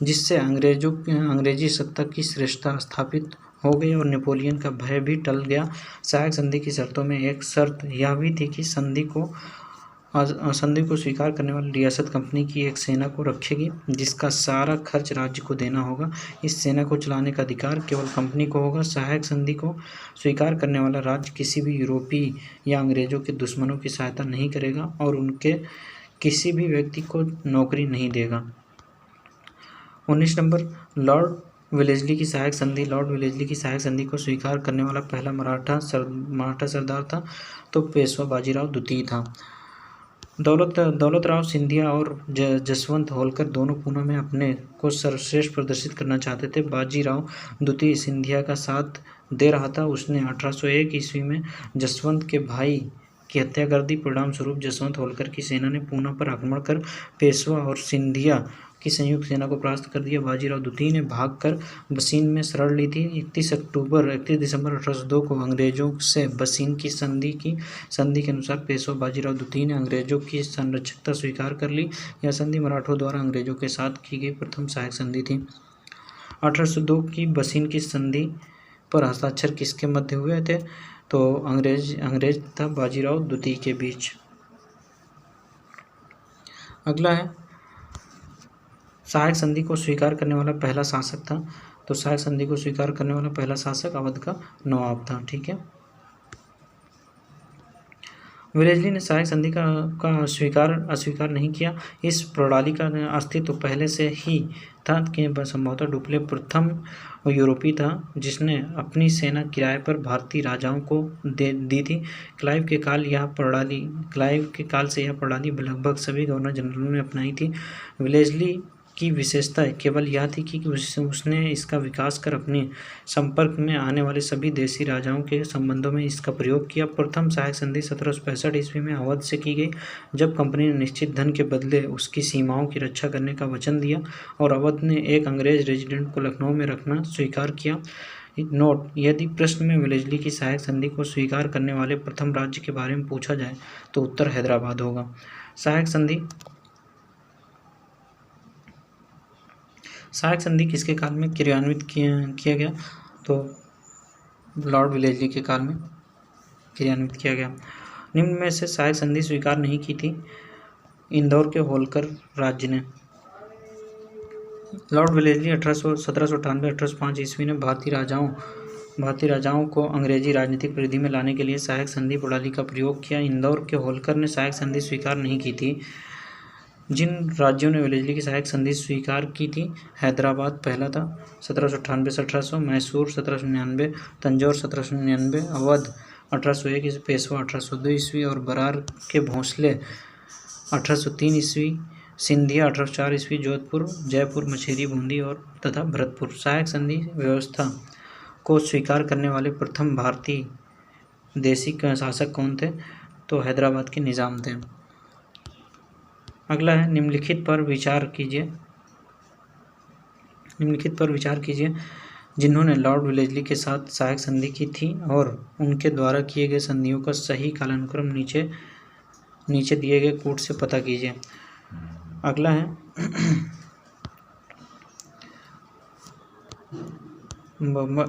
जिससे अंग्रेजी सत्ता की श्रेष्ठता स्थापित हो गई और नेपोलियन का भय भी टल गया। सहायक संधि की शर्तों में एक शर्त यह भी थी कि संधि को स्वीकार करने वाली रियासत कंपनी की एक सेना को रखेगी, जिसका सारा खर्च राज्य को देना होगा। इस सेना को चलाने का अधिकार केवल कंपनी को होगा। सहायक संधि को स्वीकार करने वाला राज्य किसी भी यूरोपीय या अंग्रेजों के दुश्मनों की सहायता नहीं करेगा और उनके किसी भी व्यक्ति को नौकरी नहीं देगा। 19 नंबर, लॉर्ड वेलेस्ली की सहायक संधि को स्वीकार करने वाला पहला मराठा सरदार था, तो पेशवा बाजीराव द्वितीय था। दौलत राव सिंधिया और जसवंत होलकर दोनों पूना में अपने को सर्वश्रेष्ठ प्रदर्शित करना चाहते थे। बाजीराव द्वितीय सिंधिया का साथ दे रहा था। उसने 1801 ईस्वी में जसवंत के भाई की हत्या कर दी। परिणाम स्वरूप जसवंत होलकर की सेना ने पूना पर आक्रमण कर पेशवा और सिंधिया की संयुक्त सेना को परास्त कर दिया। बाजीराव द्वितीय ने भागकर बसीन में शरण ली थी। 31 दिसंबर 1802 को अंग्रेजों से बसीन की संधि के अनुसार पेशवा बाजीराव द्वितीय ने अंग्रेजों की संरक्षकता स्वीकार कर ली। यह संधि मराठों द्वारा अंग्रेजों के साथ की गई प्रथम सहायक संधि थी। 1802 की बसीन की संधि पर हस्ताक्षर किसके मध्य हुए थे? तो अंग्रेज तथा बाजीराव द्वितीय के बीच। अगला है सहायक संधि को स्वीकार करने वाला पहला शासक था। तो सहायक संधि को स्वीकार करने वाला पहला शासक अवध का नवाब था। ठीक है, वेलेस्ली ने सहायक संधि का अस्वीकार नहीं किया। इस प्रणाली का अस्तित्व पहले से ही था कि संभवतः डुप्ले प्रथम यूरोपीय था जिसने अपनी सेना किराए पर भारतीय राजाओं को दी थी। क्लाइव के काल से यह प्रणाली लगभग सभी गवर्नर जनरलों ने अपनाई थी। वेलेस्ली की विशेषता केवल यह थी कि उसने इसका विकास कर अपने संपर्क में आने वाले सभी देशी राजाओं के संबंधों में इसका प्रयोग किया। प्रथम सहायक संधि 1765 ईस्वी में अवध से की गई, जब कंपनी ने निश्चित धन के बदले उसकी सीमाओं की रक्षा करने का वचन दिया और अवध ने एक अंग्रेज रेजिडेंट को लखनऊ में रखना स्वीकार किया। नोट: यदि प्रश्न में वेलेस्ली की सहायक संधि को स्वीकार करने वाले प्रथम राज्य के बारे में पूछा जाए तो उत्तर हैदराबाद होगा। सहायक संधि किसके काल में क्रियान्वित किया गया? तो लॉर्ड वेलेस्ली के काल में क्रियान्वित किया गया। निम्न में से सहायक संधि स्वीकार नहीं की थी इंदौर के होलकर राज्य ने। लॉर्ड वेलेस्ली 1798-1805 ईस्वी ने भारतीय राजाओं को अंग्रेजी राजनीतिक परिधि में लाने के लिए सहायक संधि प्रणाली का प्रयोग किया। इंदौर के होलकर ने सहायक संधि स्वीकार नहीं की थी। जिन राज्यों ने वेलेस्ली की सहायक संधि स्वीकार की थी, हैदराबाद पहला था 1798 से 1800, मैसूर 1799, तंजौर 1799, अवध 1801 ईस्वी, पेशवा 1802 ईस्वी और बरार के भोंसले 1803 ईस्वी, सिंधिया 1804 ईस्वी, जोधपुर, जयपुर, मछेरी, बूंदी और तथा भरतपुर। सहायक संधि व्यवस्था को स्वीकार करने वाले प्रथम भारतीय देशी शासक कौन थे? तो हैदराबाद के निजाम थे। अगला है निम्नलिखित पर विचार कीजिए जिन्होंने लॉर्ड वेलेस्ली के साथ सहायक संधि की थी और उनके द्वारा किए गए संधियों का सही कालानुक्रम नीचे दिए गए कोड से पता कीजिए। अगला है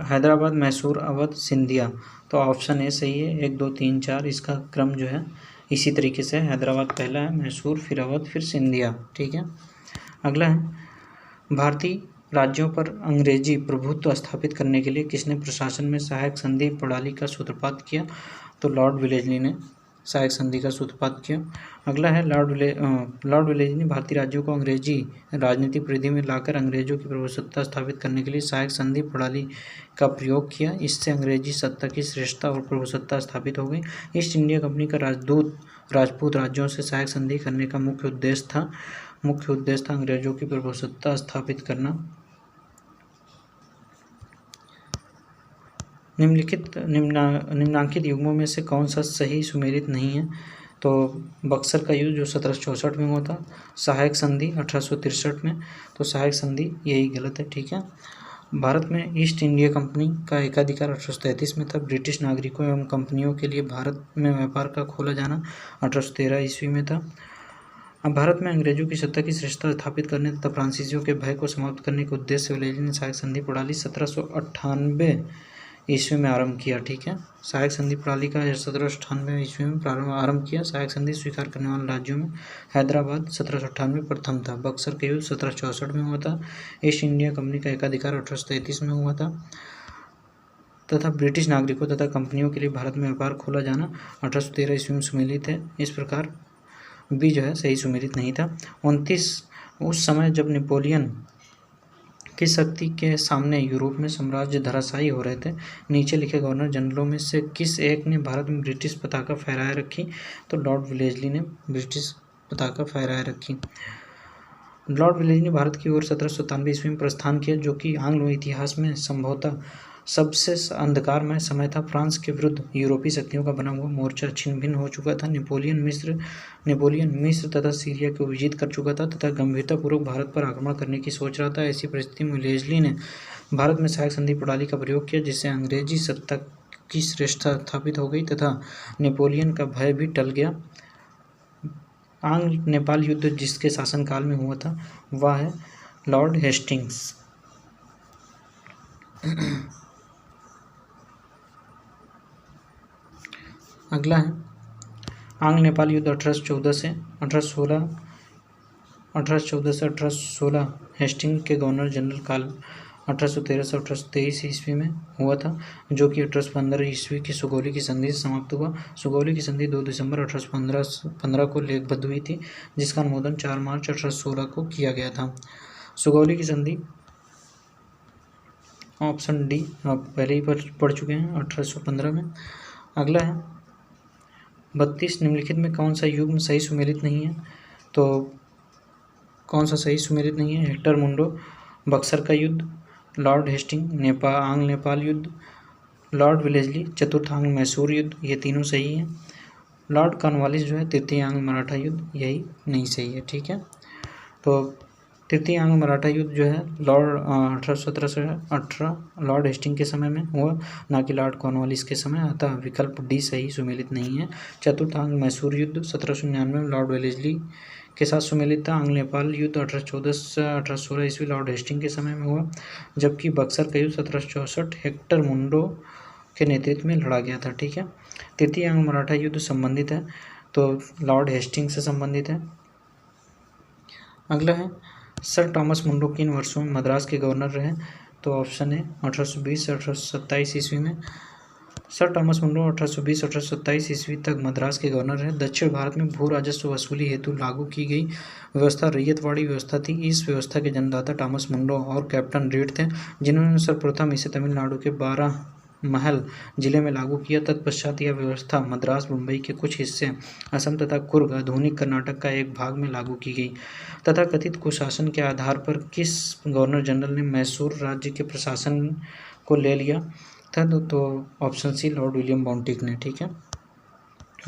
हैदराबाद, मैसूर, अवध, सिंधिया। तो ऑप्शन ए सही है, 1 2 3 4 इसका क्रम जो है इसी तरीके से हैदराबाद पहला है, मैसूर, फिर अवध, फिर सिंधिया। ठीक है, अगला है भारतीय राज्यों पर अंग्रेजी प्रभुत्व स्थापित करने के लिए किसने प्रशासन में सहायक संधि प्रणाली का सूत्रपात किया? तो लॉर्ड वेलेस्ली ने सहायक संधि का सूत्रपात किया। अगला है लॉर्ड वेलेस्ली ने भारतीय राज्यों को अंग्रेजी राजनीतिक परिधि में लाकर अंग्रेजों की प्रभुसत्ता स्थापित करने के लिए सहायक संधि प्रणाली का प्रयोग किया। इससे अंग्रेजी सत्ता की श्रेष्ठता और प्रभुसत्ता स्थापित हो गई। ईस्ट इंडिया कंपनी का राजपूत राज्यों से सहायक संधि करने का मुख्य उद्देश्य था अंग्रेजों की प्रभुसत्ता स्थापित करना। निम्नांकित युग्मों में से कौन सा सही सुमेलित नहीं है? तो बक्सर का युद्ध जो 1764 में हुआ था, सहायक संधि 1863 में, तो सहायक संधि यही गलत है। ठीक है, भारत में ईस्ट इंडिया कंपनी का एकाधिकार 1833 में था। ब्रिटिश नागरिकों एवं कंपनियों के लिए भारत में व्यापार का खोला जाना 1813 ईस्वी में था। अब भारत में अंग्रेजों की सत्ता की श्रेष्ठता स्थापित करने तथा फ्रांसीसियों के भय को समाप्त करने के उद्देश्य से वेलेस्ली ने सहायक संधि प्रणाली 1798 ईस्वी में आरंभ किया। ठीक है, सहायक संधि प्रणाली का 1798 ईस्वी में आरंभ किया। सहायक संधि स्वीकार करने वाले राज्यों में हैदराबाद 1798 प्रथम था। बक्सर का युद्ध 1764 में हुआ था। ईस्ट इंडिया कंपनी का एकाधिकार 1833 में हुआ था तथा ब्रिटिश नागरिकों तथा कंपनियों के लिए भारत में व्यापार खोला जाना 1813 ईस्वी में सुमेलित है। इस प्रकार बी जो है सही सुमेलित नहीं था। 29 उस समय जब नेपोलियन की शक्ति के सामने यूरोप में साम्राज्य धराशायी हो रहे थे, नीचे लिखे गवर्नर जनरलों में से किस एक ने भारत में ब्रिटिश पताका फहराए रखी? तो लॉर्ड वेलेस्ली ने ब्रिटिश पताका फहराए रखी। लॉर्ड वेलेस्ली ने भारत की ओर 1797 ईस्वी में प्रस्थान किया, जो कि आंग्ल इतिहास में संभवतः सबसे अंधकारमय समय था। फ्रांस के विरुद्ध यूरोपीय शक्तियों का बना हुआ मोर्चा छिन्न भिन्न हो चुका था। नेपोलियन मिस्र तथा सीरिया को विजित कर चुका था तथा गंभीरतापूर्वक भारत पर आक्रमण करने की सोच रहा था। ऐसी परिस्थिति में लेजली ने भारत में सहायक संधि प्रणाली का प्रयोग किया, जिससे अंग्रेजी सत्ता की श्रेष्ठता स्थापित हो गई तथा नेपोलियन का भय भी टल गया। आंग्ल नेपाल युद्ध जिसके शासनकाल में हुआ था वह है लॉर्ड हेस्टिंग्स। अगला है आंग्ल नेपाल युद्ध 1814 से 1816 हेस्टिंग के गवर्नर जनरल काल 1813 से 1823 ईस्वी में हुआ था, जो कि 1815 ईस्वी की सुगौली की संधि से समाप्त हुआ। सुगौली की संधि 2 दिसंबर 1815 को लेखबद्ध हुई थी, जिसका अनुमोदन 4 मार्च 1816 को किया गया था। सुगौली की संधि ऑप्शन डी आप पहले ही पढ़ चुके हैं 1815 में। अगला है 32 निम्नलिखित में कौन सा युग्म सही सुमेलित नहीं है? तो कौन सा सही सुमेलित नहीं है? हेक्टर मुंडो, बक्सर का युद्ध, लॉर्ड हेस्टिंग, आंग्ल नेपाल युद्ध, लॉर्ड वेलेस्ली, चतुर्थ आंग्ल मैसूर युद्ध, ये तीनों सही हैं। लॉर्ड कॉर्नवालिस जो है तृतीय आंग्ल मराठा युद्ध, यही नहीं सही है। ठीक है, तो तृतीय आंग्ल मराठा युद्ध जो है लॉर्ड 1817 से 18 लॉर्ड हेस्टिंग के समय में हुआ, ना कि लॉर्ड कॉर्नवालिस के समय, अतः विकल्प डी सही सुमेलित नहीं है। चतुर्थ आंग्ल मैसूर युद्ध 1799 में लॉर्ड वेलेस्ली के साथ सुमेलित था। आंग्ल नेपाल युद्ध 1814 से 1816 ईस्वी लॉर्ड हेस्टिंग के समय में हुआ, जबकि बक्सर का युद्ध 1764 हेक्टर मुंडो के नेतृत्व में लड़ा गया था। ठीक है, तृतीय आंग्ल मराठा युद्ध संबंधित है तो लॉर्ड हेस्टिंग से संबंधित है। अगला है सर टॉमस मुंडो किन वर्षों में मद्रास के गवर्नर रहे? तो ऑप्शन है 1820 से 1827 ईस्वी में। सर टॉमस मुंडो 1820-1827 ईस्वी तक मद्रास के गवर्नर रहे। दक्षिण भारत में भू राजस्व वसूली हेतु लागू की गई व्यवस्था रैयतवाड़ी व्यवस्था थी। इस व्यवस्था के जन्मदाता टॉमस मुंडो और कैप्टन रीड थे, जिन्होंने सर्वप्रथम इसे तमिलनाडु के 12 महल जिले में लागू किया। तत्पश्चात यह व्यवस्था मद्रास, मुंबई के कुछ हिस्से, असम तथा कुर्ग आधुनिक कर्नाटक का एक भाग में लागू की गई। तथा कथित कुशासन के आधार पर किस गवर्नर जनरल ने मैसूर राज्य के प्रशासन को ले लिया था? तो option C Lord William Bentinck ने। ठीक है,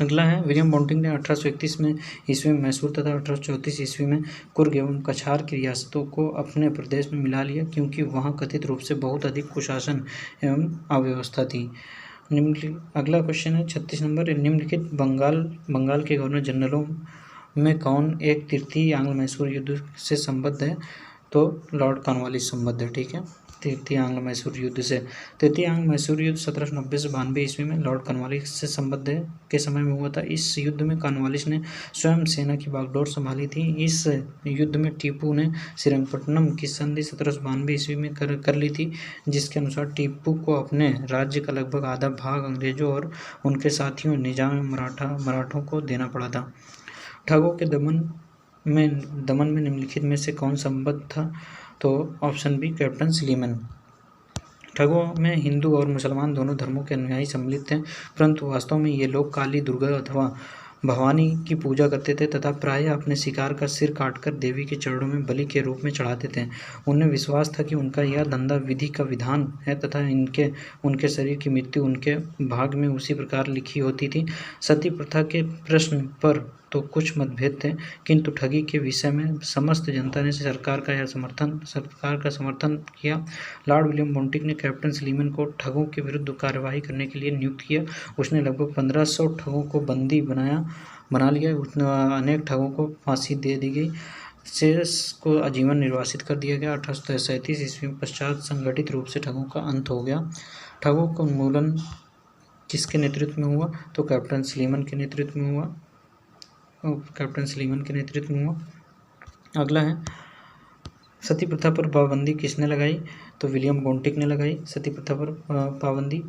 अगला है विलियम बेंटिक ने 1831 में ईस्वी में मैसूर तथा 1834 ईस्वी में कुर्ग एवं कछार की रियासतों को अपने प्रदेश में मिला लिया, क्योंकि वहां कथित रूप से बहुत अधिक कुशासन एवं अव्यवस्था थी। अगला क्वेश्चन है 36 नंबर, निम्नलिखित बंगाल के गवर्नर जनरलों में कौन एक तृतीय आंग्ल मैसूर युद्ध से संबद्ध है? तो लॉर्ड कॉर्नवालिस संबद्ध है। ठीक है, तृतीय आंग्ल मैसूर युद्ध से। तृतीय आंग्ल मैसूर युद्ध 1790 से 92 ईस्वी में लॉर्ड कॉर्नवालिस से संबद्ध है के समय में हुआ था। इस युद्ध में कॉर्नवालिस ने स्वयं सेना की बागडोर संभाली थी। इस युद्ध में टीपू ने श्रीरंगपट्टनम की संधि 1792 ईस्वी में कर ली थी, जिसके अनुसार टीपू को अपने राज्य का लगभग आधा भाग अंग्रेजों और उनके साथियों निजाम मराठों को देना पड़ा था। ठगों के दमन में निम्नलिखित में से कौन संबद्ध था? तो ऑप्शन बी कैप्टन स्लीमन। ठगों में हिंदू और मुसलमान दोनों धर्मों के अनुयायी सम्मिलित थे, परंतु वास्तव में ये लोग काली, दुर्गा अथवा भवानी की पूजा करते थे तथा प्रायः अपने शिकार का सिर काटकर देवी के चरणों में बलि के रूप में चढ़ाते थे। उन्हें विश्वास था कि उनका यह धंधा विधि का विधान है तथा उनके शरीर की मृत्यु उनके भाग में उसी प्रकार लिखी होती थी। सती प्रथा के प्रश्न पर तो कुछ मतभेद थे, किंतु ठगी के विषय में समस्त जनता ने सरकार का समर्थन किया। लॉर्ड विलियम बेंटिक ने कैप्टन स्लीमन को ठगों के विरुद्ध कार्यवाही करने के लिए नियुक्त किया। उसने लगभग 1500 ठगों को बंदी बना लिया। अनेक ठगों को फांसी दे दी गई। शेष को आजीवन निर्वासित कर दिया गया। 1837 ईस्वी पश्चात संगठित रूप से ठगों का अंत हो गया। ठगों का उन्मूलन किसके नेतृत्व में हुआ? तो कैप्टन स्लीमन के नेतृत्व में हुआ। अगला है सती प्रथा पर पाबंदी किसने लगाई? तो विलियम बेंटिक ने लगाई सती प्रथा पर पाबंदी।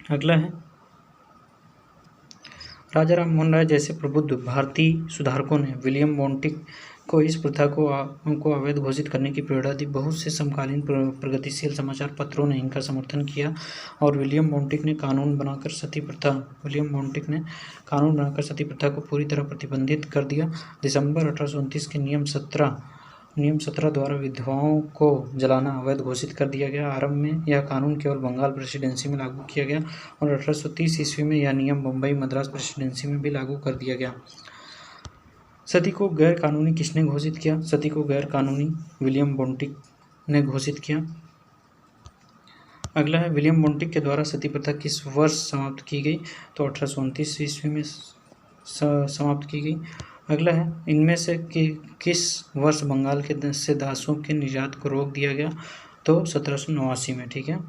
अगला है राजा राम मोहन राय जैसे प्रबुद्ध भारतीय सुधारकों ने विलियम बेंटिक को इस प्रथा को अवैध घोषित करने की प्रेरणा दी। बहुत से समकालीन प्रगतिशील समाचार पत्रों ने इनका समर्थन किया और विलियम बेंटिक ने कानून बनाकर सती प्रथा को पूरी तरह प्रतिबंधित कर दिया। दिसंबर 1829 के नियम 17 नियम 17 द्वारा विधवाओं को जलाना अवैध घोषित कर दिया गया। आरंभ में यह कानून केवल बंगाल प्रेसिडेंसी में लागू किया गया और 1830 ईस्वी में यह नियम मुंबई मद्रास प्रेसिडेंसी में भी लागू कर दिया गया। सती को गैर कानूनी किसने घोषित किया? सती को गैर कानूनी विलियम बोंटिक ने घोषित किया। अगला है, विलियम बोंटिक के द्वारा सती प्रथा किस वर्ष समाप्त की गई? तो 1829 ईस्वी में समाप्त की गई। अगला है, इनमें से किस वर्ष बंगाल के से दासों के निर्यात को रोक दिया गया? तो 1789 में। ठीक है।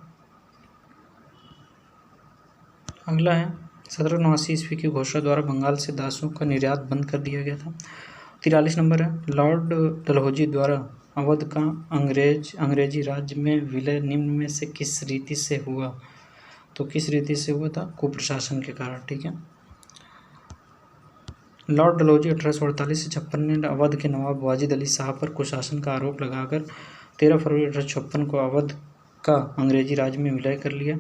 अगला है, 1789 ईस्वी की घोषणा द्वारा बंगाल से दासों का निर्यात बंद कर दिया गया था। 43 नंबर है, लॉर्ड डलहौजी द्वारा अवध का अंग्रेजी राज्य में विलय निम्न में से किस रीति से हुआ? तो किस रीति से हुआ था? कुप्रशासन के कारण। ठीक है। लॉर्ड डलहौजी 1848 से 56 ने अवध के नवाब वाजिद अली शाह पर कुशासन का आरोप लगाकर 13 फरवरी 1856 को अवध का अंग्रेजी राज्य में विलय कर लिया।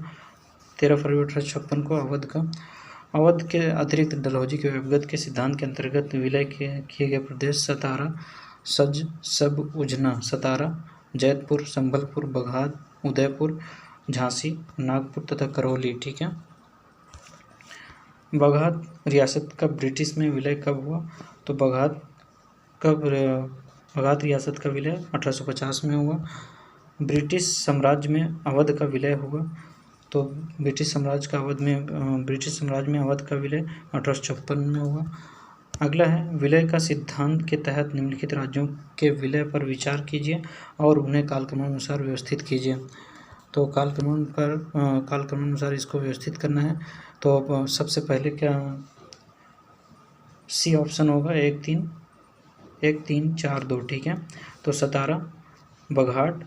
13 फरवरी 1856 को अवध के अतिरिक्त डलहौजी के व्यक्तिगत के सिद्धांत के अंतर्गत विलय किए गए प्रदेश सतारा, सज, सब, उजना, सतारा, जैतपुर, संबलपुर, बघात, उदयपुर, झांसी, नागपुर तथा करौली। ठीक है। बघात रियासत का ब्रिटिश में विलय कब हुआ? तो बघात रियासत का विलय 1850 में हुआ। ब्रिटिश साम्राज्य में अवध का विलय हुआ। तो ब्रिटिश साम्राज्य में अवध का विलय 1856 में हुआ। अगला है, विलय का सिद्धांत के तहत निम्नलिखित राज्यों के विलय पर विचार कीजिए और उन्हें कालक्रमानुसार व्यवस्थित कीजिए। तो कालक्रमानुसार इसको व्यवस्थित करना है। तो सबसे पहले क्या सी ऑप्शन होगा, 1 3 4 2। ठीक है। तो सतारा, बघाट,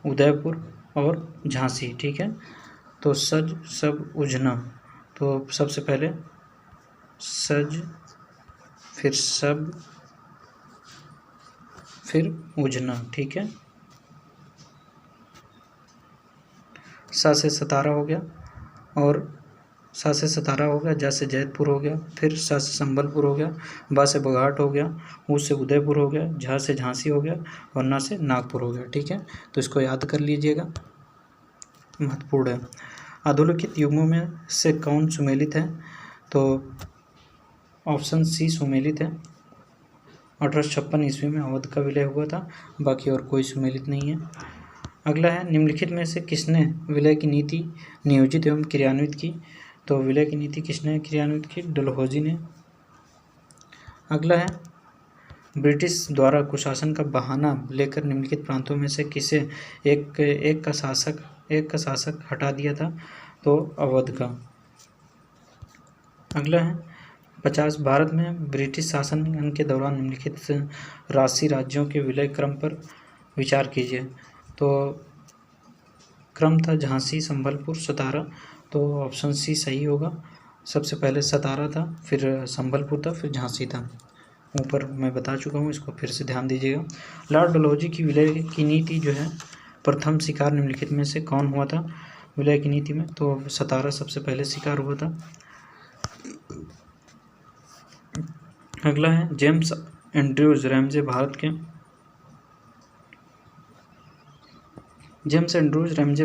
उदयपुर और झांसी। ठीक है। तो सज, सब, उजना। तो सबसे पहले सज, फिर सब, फिर उजना। ठीक है। सा से सतारा हो गया और सा से सतारा हो गया, जा से जैतपुर हो गया, फिर सा से संबलपुर हो गया, बा से बघाट हो गया, ऊ से उदयपुर हो गया, झा से झांसी हो गया और ना से नागपुर हो गया। ठीक है। तो इसको याद कर लीजिएगा, महत्वपूर्ण है। अधोलिखित युग्मों में से कौन सुमेलित है? तो ऑप्शन सी सुमेलित है। 1856 ईस्वी में अवध का विलय हुआ था, बाकी और कोई सुमेलित नहीं है। अगला है, निम्नलिखित में से किसने विलय की नीति नियोजित एवं क्रियान्वित की? तो विलय की नीति किसने क्रियान्वित की? डलहौजी ने। अगला है, ब्रिटिश द्वारा कुशासन का बहाना लेकर निम्नलिखित प्रांतों में से किसे एक का शासक हटा दिया था? तो अवध का। अगला है, 50 भारत में ब्रिटिश शासन के दौरान निम्नलिखित राशि राज्यों के विलय क्रम पर विचार कीजिए। तो क्रम था झांसी, संबलपुर, सतारा। तो ऑप्शन सी सही होगा। सबसे पहले सतारा था, फिर संबलपुर था, फिर झांसी था। ऊपर मैं बता चुका हूँ, इसको फिर से ध्यान दीजिएगा। लॉर्ड डलहौजी की विलय की नीति जो है, प्रथम शिकार निम्नलिखित में से कौन हुआ था विलय की नीति में? तो सतारा सबसे पहले शिकार हुआ था। अगला है, जेम्स एंड्रयूज रैमजे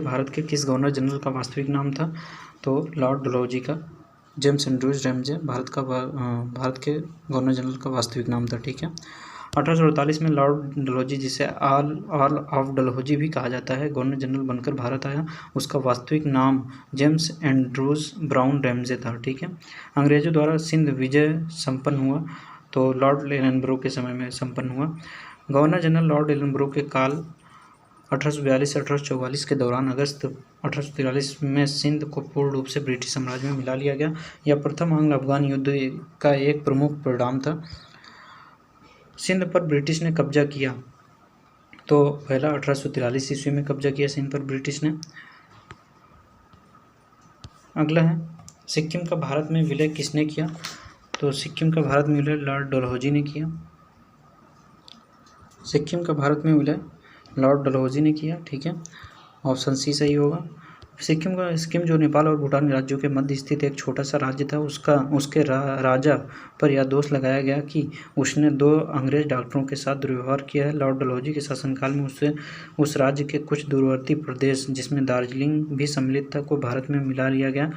भारत के किस गवर्नर जनरल का वास्तविक नाम था? तो लॉर्ड डलहौजी का जेम्स एंड्रयूज रैमजे भारत के गवर्नर जनरल का वास्तविक नाम था। ठीक है। 1848 में लॉर्ड डलहौजी, जिसे ऑल ऑफ डलहौजी भी कहा जाता है, गवर्नर जनरल बनकर भारत आया। उसका वास्तविक नाम जेम्स एंड्रयूज ब्राउन रैमजे था। ठीक है। अंग्रेजों द्वारा सिंध विजय संपन्न हुआ, तो लॉर्ड एलनब्रो के समय में संपन्न हुआ। गवर्नर जनरल लॉर्ड एलनब्रो के काल 1842 से 1844 के दौरान अगस्त 1843 में सिंध को पूर्ण रूप से ब्रिटिश साम्राज्य में मिला लिया गया। यह प्रथम आंग्ल अफगान युद्ध का एक प्रमुख परिणाम था। सिंध पर ब्रिटिश ने कब्जा किया, तो पहला 1843 ईस्वी में कब्जा किया सिंध पर ब्रिटिश ने। अगला है, सिक्किम का भारत में विलय किसने किया? तो सिक्किम का भारत में विलय लॉर्ड डलहौजी ने किया। सिक्किम का भारत में विलय लॉर्ड डलहौजी ने किया। ठीक है। ऑप्शन सी सही होगा। सिक्किम जो नेपाल और भूटान राज्यों के मध्य स्थित एक छोटा सा राज्य था, उसके राजा पर यह दोष लगाया गया कि उसने 2 अंग्रेज डॉक्टरों के साथ दुर्व्यवहार किया है। लॉर्ड डलहौजी के शासनकाल में उस राज्य के कुछ दूरवर्ती प्रदेश, जिसमें दार्जिलिंग भी सम्मिलित था, को भारत में मिला लिया गया।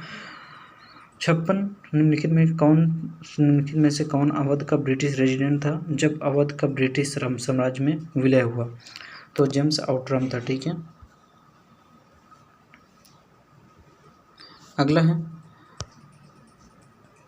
56 निम्नलिखित में से कौन अवध का ब्रिटिश रेजिडेंट था जब अवध का ब्रिटिश साम्राज्य में विलय हुआ? तो जेम्स आउटरम था। ठीक है, अगला है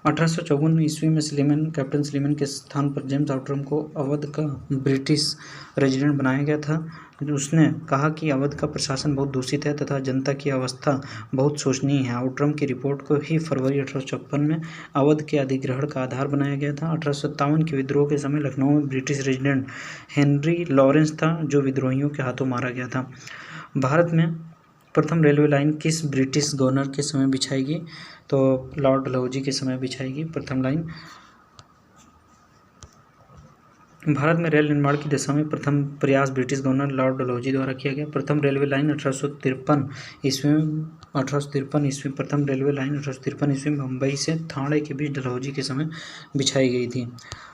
1854 ईस्वी में कैप्टन सलीमन के स्थान पर जेम्स आउटरम को अवध का ब्रिटिश रेजिडेंट बनाया गया था। उसने कहा कि अवध का प्रशासन बहुत दूषित है तथा जनता की अवस्था बहुत शोचनीय है। आउटरम की रिपोर्ट को ही फरवरी 1856 में अवध के अधिग्रहण का आधार बनाया गया था। 1857 के विद्रोह के समय लखनऊ में ब्रिटिश रेजिडेंट हेनरी लॉरेंस था, जो विद्रोहियों के हाथों मारा गया था। भारत में प्रथम रेलवे लाइन किस ब्रिटिश गवर्नर के समय बिछाई गई? तो लॉर्ड डलहौजी के समय बिछाई गई प्रथम लाइन। भारत में रेल निर्माण की दिशा में प्रथम प्रयास ब्रिटिश गवर्नर लॉर्ड डलहौजी द्वारा किया गया। प्रथम रेलवे लाइन 1853 ईस्वी प्रथम रेलवे लाइन 1853 ईस्वी में मुंबई से थाणे के बीच डलहौजी के समय बिछाई गई थी।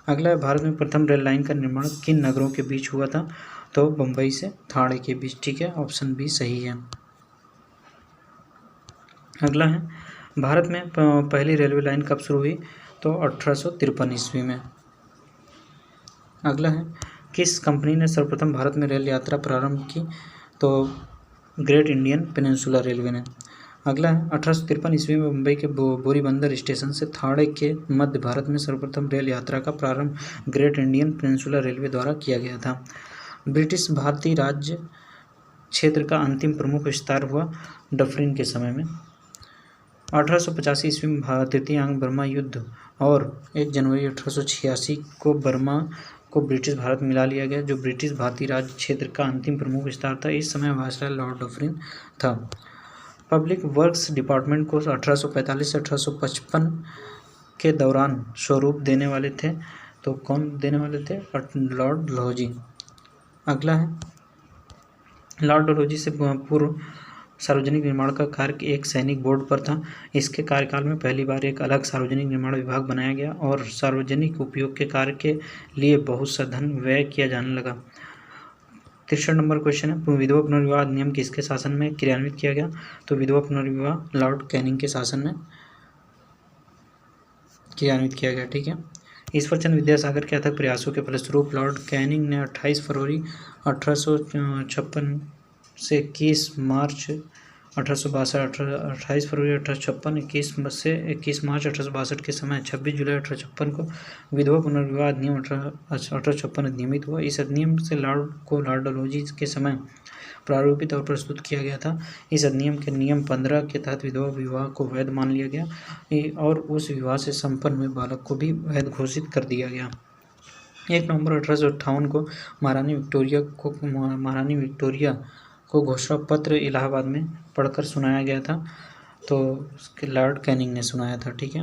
अगला है, भारत में प्रथम रेल लाइन का निर्माण किन नगरों के बीच हुआ था? तो मुंबई से थाणे के बीच। ठीक है, ऑप्शन बी सही है। अगला है, भारत में पहली रेलवे लाइन कब शुरू हुई? तो 1853 ईस्वी में। अगला है, किस कंपनी ने सर्वप्रथम भारत में रेल यात्रा प्रारंभ की? तो ग्रेट इंडियन पेनिनसुला रेलवे ने। अगला है, 1853 ईस्वी में मुंबई के बोरीबंदर स्टेशन से थाणे के मध्य भारत में सर्वप्रथम रेल यात्रा का प्रारंभ ग्रेट इंडियन पेनिनसुला रेलवे द्वारा किया गया था। ब्रिटिश भारतीय राज्य क्षेत्र का अंतिम प्रमुख विस्तार हुआ डफरिन के समय में। 1885 ईस्वी में तृतीय आंग्ल बर्मा युद्ध और 1 जनवरी 1886 को बर्मा को ब्रिटिश भारत मिला लिया गया, जो ब्रिटिश भारतीय राज्य क्षेत्र का अंतिम प्रमुख विस्तार था। इस समय वायसराय लॉर्ड डफरिन था। पब्लिक वर्क्स डिपार्टमेंट को 1845 से 1855 के दौरान स्वरूप देने वाले थे, तो कौन देने वाले थे? लॉर्ड डलहौजी। अगला है, लॉर्ड डलहौजी से पूर्व सार्वजनिक निर्माण का कार्य एक सैनिक बोर्ड पर था। इसके कार्यकाल में पहली बार एक अलग सार्वजनिक निर्माण विभाग बनाया गया और सार्वजनिक उपयोग के कार्य के लिए बहुत सा धन व्यय किया जाने लगा। 63 नंबर क्वेश्चन है, विधवा पुनर्विवाह अधिनियम किसके शासन में क्रियान्वित किया गया? तो विधवा पुनर्विवाह लॉर्ड कैनिंग के शासन में क्रियान्वित किया गया। ठीक है, ईश्वरचंद्र विद्यासागर के अथक प्रयासों के फलस्वरूप लॉर्ड कैनिंग ने 28 फरवरी 1856 से 21 मार्च 1862 28 फरवरी 1856 से 21 मार्च 1862 के समय 26 जुलाई 1856 को विधवा पुनर्विवाह अधिनियम 1856 अधिनियमित हुआ। इस अधिनियम से लॉर्ड डलहौजी के समय प्रारूपित और प्रस्तुत किया गया था। इस अधिनियम के नियम 15 के तहत विधवा विवाह को वैध मान लिया गया और उस विवाह से संपन्न हुए बालक को भी वैध घोषित कर दिया गया। 1 नवंबर 1858 को महारानी विक्टोरिया को घोषणा पत्र इलाहाबाद में पढ़कर सुनाया गया था, तो उसके लॉर्ड कैनिंग ने सुनाया था। ठीक है,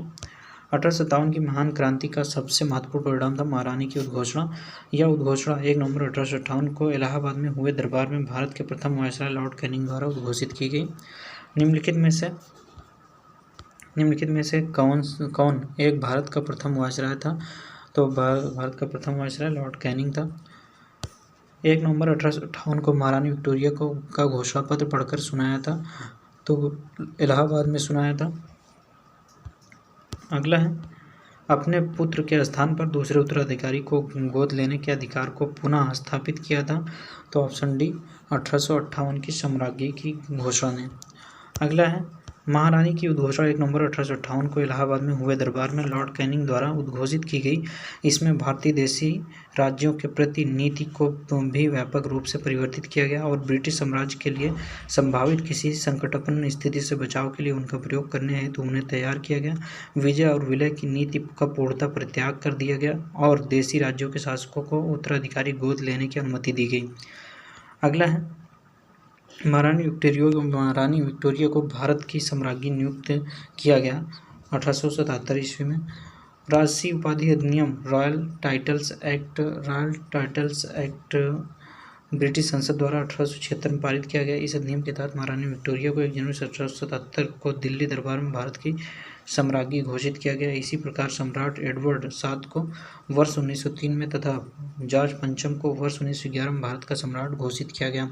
1857 की महान क्रांति का सबसे महत्वपूर्ण परिणाम था महारानी की उद्घोषणा। यह उद्घोषणा 1 नवंबर 1858 को इलाहाबाद में हुए दरबार में भारत के प्रथम वायसराय लॉर्ड कैनिंग द्वारा उद्घोषित की गई। निम्नलिखित में से कौन एक भारत का प्रथम वायसराय था? तो भारत का प्रथम वायसराय लॉर्ड कैनिंग था। 1 नवंबर 1858 को महारानी विक्टोरिया का घोषणा पत्र पढ़कर सुनाया था, तो इलाहाबाद में सुनाया था। अगला है, अपने पुत्र के स्थान पर दूसरे उत्तराधिकारी को गोद लेने के अधिकार को पुनः स्थापित किया था, तो ऑप्शन डी 1858 की सम्राज्ञी की घोषणा ने। अगला है, महारानी की उद्घोषणा 1 नवंबर 1858 को इलाहाबाद में हुए दरबार में लॉर्ड कैनिंग द्वारा उद्घोषित की गई। इसमें भारतीय देशी राज्यों के प्रति नीति को भी व्यापक रूप से परिवर्तित किया गया और ब्रिटिश साम्राज्य के लिए संभावित किसी संकटापन्न स्थिति से बचाव के लिए उनका प्रयोग करने हेतु उन्हें तैयार किया गया। विजय और विलय की नीति का पूर्णतः परित्याग कर दिया गया और देशी राज्यों के शासकों को उत्तराधिकारी गोद लेने की अनुमति दी गई। अगला है, महारानी विक्टोरिया को भारत की सम्राज्ञी नियुक्त किया गया 1877 ईस्वी में। राजसी उपाधि अधिनियम रॉयल टाइटल्स एक्ट ब्रिटिश संसद द्वारा 1876 में पारित किया गया। इस अधिनियम के तहत महारानी विक्टोरिया को 1 जनवरी 1777 को दिल्ली दरबार में भारत की सम्राज्ञी घोषित किया गया। इसी प्रकार सम्राट एडवर्ड सात को वर्ष 1903 में तथा जॉर्ज पंचम को वर्ष 1911 में भारत का सम्राट घोषित किया गया।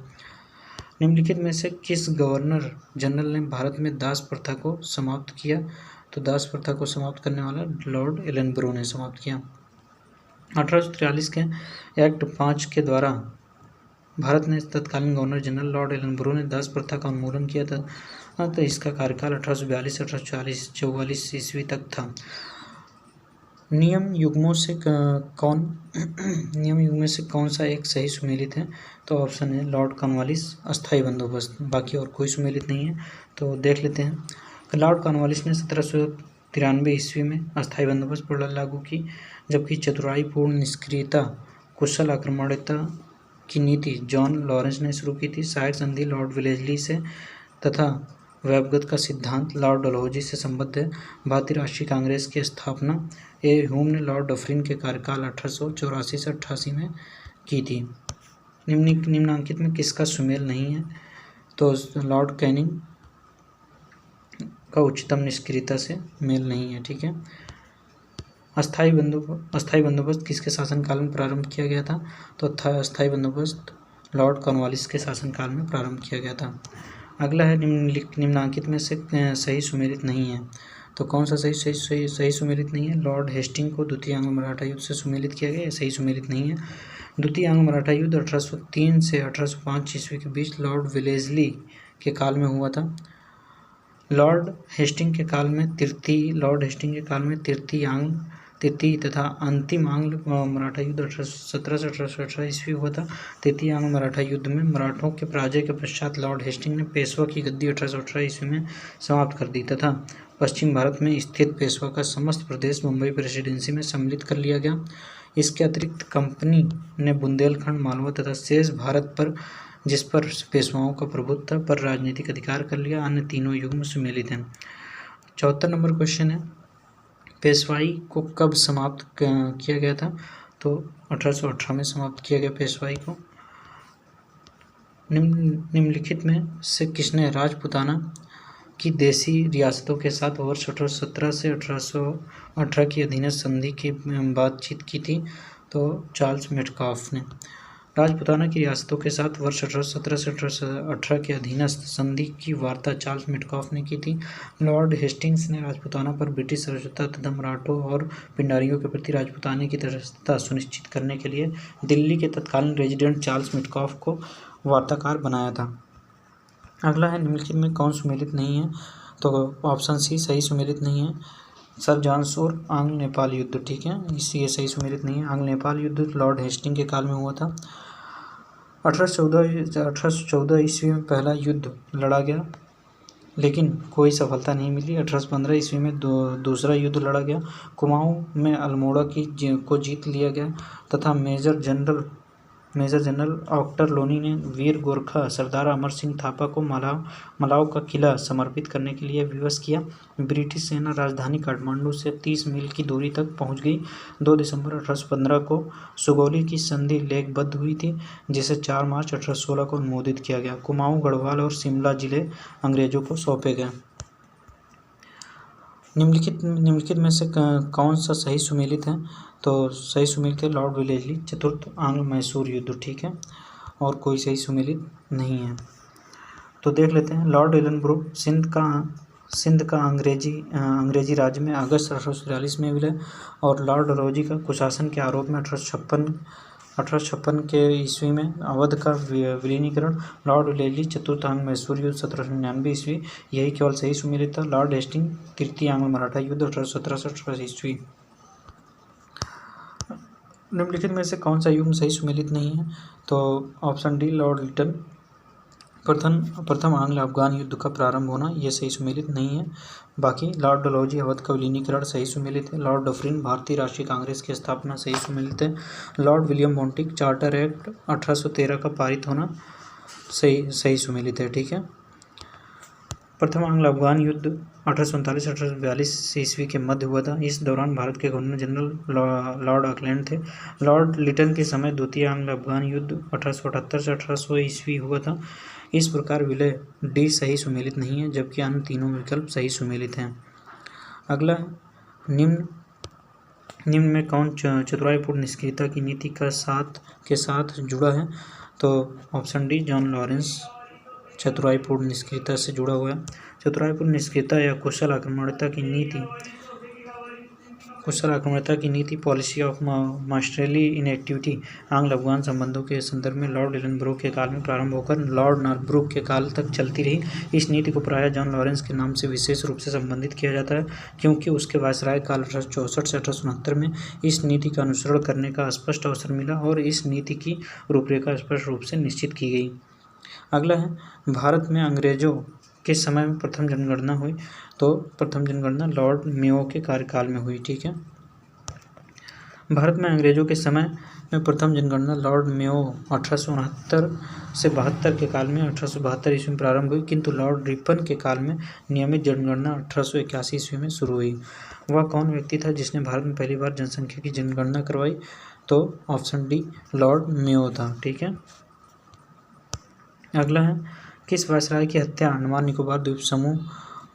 निम्नलिखित में से किस गवर्नर जनरल ने भारत में दास प्रथा को समाप्त किया? तो दास प्रथा को समाप्त करने वाला लॉर्ड एलनब्रो ने समाप्त किया। 1843 के एक्ट 5 के द्वारा भारत ने तत्कालीन गवर्नर जनरल लॉर्ड एलनब्रो ने दास प्रथा का उन्मूलन किया था। तो इसका कार्यकाल 1842 से 1844 ईस्वी तक था। नियम युग्मों से कौन सा एक सही सुमेलित है? तो ऑप्शन है लॉर्ड कॉर्नवालिस अस्थायी बंदोबस्त, बाकी और कोई सुमेलित नहीं है। तो देख लेते हैं। लॉर्ड कॉर्नवालिस ने 1793 ईस्वी में अस्थायी बंदोबस्त प्रणाली लागू की, जबकि चतुराईपूर्ण निष्क्रियता कुशल आक्रमणीयता की नीति जॉन लॉरेंस ने शुरू की थी। सहायक संधि लॉर्ड वेलेस्ली से तथा वेबगत का सिद्धांत लॉर्ड डलहौजी से संबद्ध है। भारतीय राष्ट्रीय कांग्रेस की स्थापना ह्यूम ने लॉर्ड डफरिन के कार्यकाल 1884 से 88 में की थी। निम्नांकित में किसका सुमेल नहीं है? तो लॉर्ड कैनिंग का उच्चतम निष्क्रियता से मेल नहीं है। ठीक है। अस्थायी बंदोबस्त किसके शासनकाल में प्रारंभ किया गया था? तो अस्थायी बंदोबस्त लॉर्ड कॉर्नवालिस के शासनकाल में प्रारंभ किया गया था। अगला है निम्नांकित में से सही सुमेलित नहीं है। तो कौन सा सही सुमेलित नहीं है? लॉर्ड हेस्टिंग को द्वितीय एंग्लो मराठा युद्ध से सुमेलित किया गया, सही सुमेलित नहीं है। द्वितीय एंग्लो मराठा युद्ध 1803 से 1805 ईस्वी के बीच लॉर्ड वेलेस्ली के काल में हुआ था। लॉर्ड हेस्टिंग के काल में तृतीय तथा अंतिम आंग्ल मराठा युद्ध 1817 से 1818 ईस्वी हुआ था। तृतीय आंग्ल मराठा युद्ध में मराठों के पराजय के पश्चात लॉर्ड हेस्टिंग ने पेशवा की गद्दी 1818 ईस्वी में समाप्त कर दी तथा पश्चिम भारत में स्थित पेशवा का समस्त प्रदेश मुंबई प्रेसिडेंसी में सम्मिलित कर लिया गया। इसके अतिरिक्त कंपनी ने बुंदेलखंड, मालवा तथा शेष भारत पर, जिस पर पेशवाओं का प्रभुत्व था, पर राजनीतिक अधिकार कर लिया। अन्य तीनों युग में सुमेलित हैं। 74 नंबर क्वेश्चन है, पेशवाई को कब समाप्त किया गया था? तो 1818 में समाप्त किया गया पेशवाई को। निम्नलिखित में से किसने राजपूताना की देशी रियासतों के साथ वर्ष 1817 से 1818 की अधीनस्थ संधि की बातचीत की थी? तो चार्ल्स मेटकाफ ने। राजपूताना की रियासतों के साथ वर्ष 1817 से 1818 के अधीनस्थ संधि की वार्ता चार्ल्स मेटकाफ ने की थी। लॉर्ड हेस्टिंग्स ने राजपूताना पर ब्रिटिश सार्वभौमता तथा मराठों और पिंडारियों के प्रति राजपूताना की तटस्थता सुनिश्चित करने के लिए दिल्ली के तत्कालीन रेजिडेंट चार्ल्स मेटकाफ को वार्ताकार बनाया था। अगला है, निम्नलिखित में कौन सुमेलित नहीं है? तो ऑप्शन सी सही सुमेलित नहीं है। सर जॉन शोर आंग्ल नेपाल युद्ध, ठीक है, ये सही सुमेलित नहीं है। आंग्ल नेपाल युद्ध लॉर्ड हेस्टिंग के काल में हुआ था। 1814 ईस्वी में पहला युद्ध लड़ा गया, लेकिन कोई सफलता नहीं मिली। 1815 ईस्वी में दूसरा युद्ध लड़ा गया। कुमाऊं में अल्मोड़ा को जीत लिया गया तथा मेजर जनरल ऑक्टर लोनी ने वीर गोरखा सरदार अमर सिंह थापा को मलाव का किला समर्पित करने के लिए विवश किया। ब्रिटिश सेना राजधानी काठमांडू से 30 मील की दूरी तक पहुंच गई। 2 दिसंबर 1815 को सुगौली की संधि लेखबद्ध हुई थी, जिसे 4 मार्च 1816 को अनुमोदित किया गया। कुमाऊं, गढ़वाल और शिमला जिले अंग्रेजों को सौंपे गए। निम्नलिखित में से कौन सा सही सुमेलित है? तो सही सुमेलित है लॉर्ड वेलेस्ली चतुर्थ आंग्ल मैसूर युद्ध, ठीक है, और कोई सही सुमेलित नहीं है। तो देख लेते हैं। लॉर्ड एलनब्रो सिंध का अंग्रेजी राज्य में अगस्त 1843 में विलय और लॉर्ड डलहौजी का कुशासन के आरोप में 1856 के ईस्वी में अवध का विलीनीकरण। लॉर्ड वेलेस्ली चतुर्थ आंग्ल मैसूर युद्ध 1799 ईस्वी, यही केवल सही सुमेलित था। लॉर्ड हेस्टिंग तृतीय आंग्ल मराठा युद्ध 1817 से 18 ईस्वी। निम्नलिखित में से कौन सा युग सही सुमेलित नहीं है? तो ऑप्शन डी लॉर्ड लिटन प्रथम आंग्ल अफगान युद्ध का प्रारंभ होना, यह सही सुमेलित नहीं है। बाकी लॉर्ड डलहौजी अवध का विलीनीकरण सही सुमेलित है। लॉर्ड डफरिन भारतीय राष्ट्रीय कांग्रेस की स्थापना सही सुमेलित है। लॉर्ड विलियम बॉन्टिक चार्टर एक्ट 1813 का पारित होना सही सुमेलित है, ठीक है। प्रथम आंग्ल अफगान युद्ध 1839-1842 ईस्वी के मध्य हुआ था। इस दौरान भारत के गवर्नर जनरल लॉर्ड ऑकलैंड थे। लॉर्ड लिटन के समय द्वितीय आंग्ल अफगान युद्ध 1878 से 1800 ईस्वी हुआ था। इस प्रकार विलय डी सही सुमेलित नहीं है, जबकि अन्य तीनों विकल्प सही सुमेलित हैं। अगला निम्न में कौन चतुराईपूर्ण निष्क्रियता की नीति के साथ जुड़ा है? तो ऑप्शन डी जॉन लॉरेंस चतुराईपूर्ण निष्क्रियता से जुड़ा हुआ है। चतुराईपूर्ण निष्क्रियता या कुशल आक्रमणता की नीति पॉलिसी ऑफ मास्टरली इनएक्टिविटी आंग्ल अफगान संबंधों के संदर्भ में लॉर्ड एलनब्रुक के काल में प्रारंभ होकर लॉर्ड नॉर्थब्रुक के काल तक चलती रही। इस नीति को प्रायः जॉन लॉरेंस के नाम से विशेष रूप से संबंधित किया जाता है, क्योंकि उसके वायसराय काल 1864 से 1869 में इस नीति का अनुसरण करने का स्पष्ट अवसर मिला और इस नीति की रूपरेखा स्पष्ट रूप से निश्चित की गई। अगला है, भारत में अंग्रेजों के समय में प्रथम जनगणना हुई। तो प्रथम जनगणना लॉर्ड मेयो के कार्यकाल में हुई। ठीक है, भारत में अंग्रेजों के समय में प्रथम जनगणना लॉर्ड मेयो 1869 से 72 के काल में 1872 ईस्वी में प्रारंभ हुई, किंतु लॉर्ड रिपन के काल में नियमित जनगणना 1881 ईस्वी में शुरू हुई। वह कौन व्यक्ति था जिसने भारत में पहली बार जनसंख्या की जनगणना करवाई? तो ऑप्शन डी लॉर्ड मेयो था। ठीक है, अगला है, किस वायसराय की हत्या अंडमान निकोबार द्वीप समूह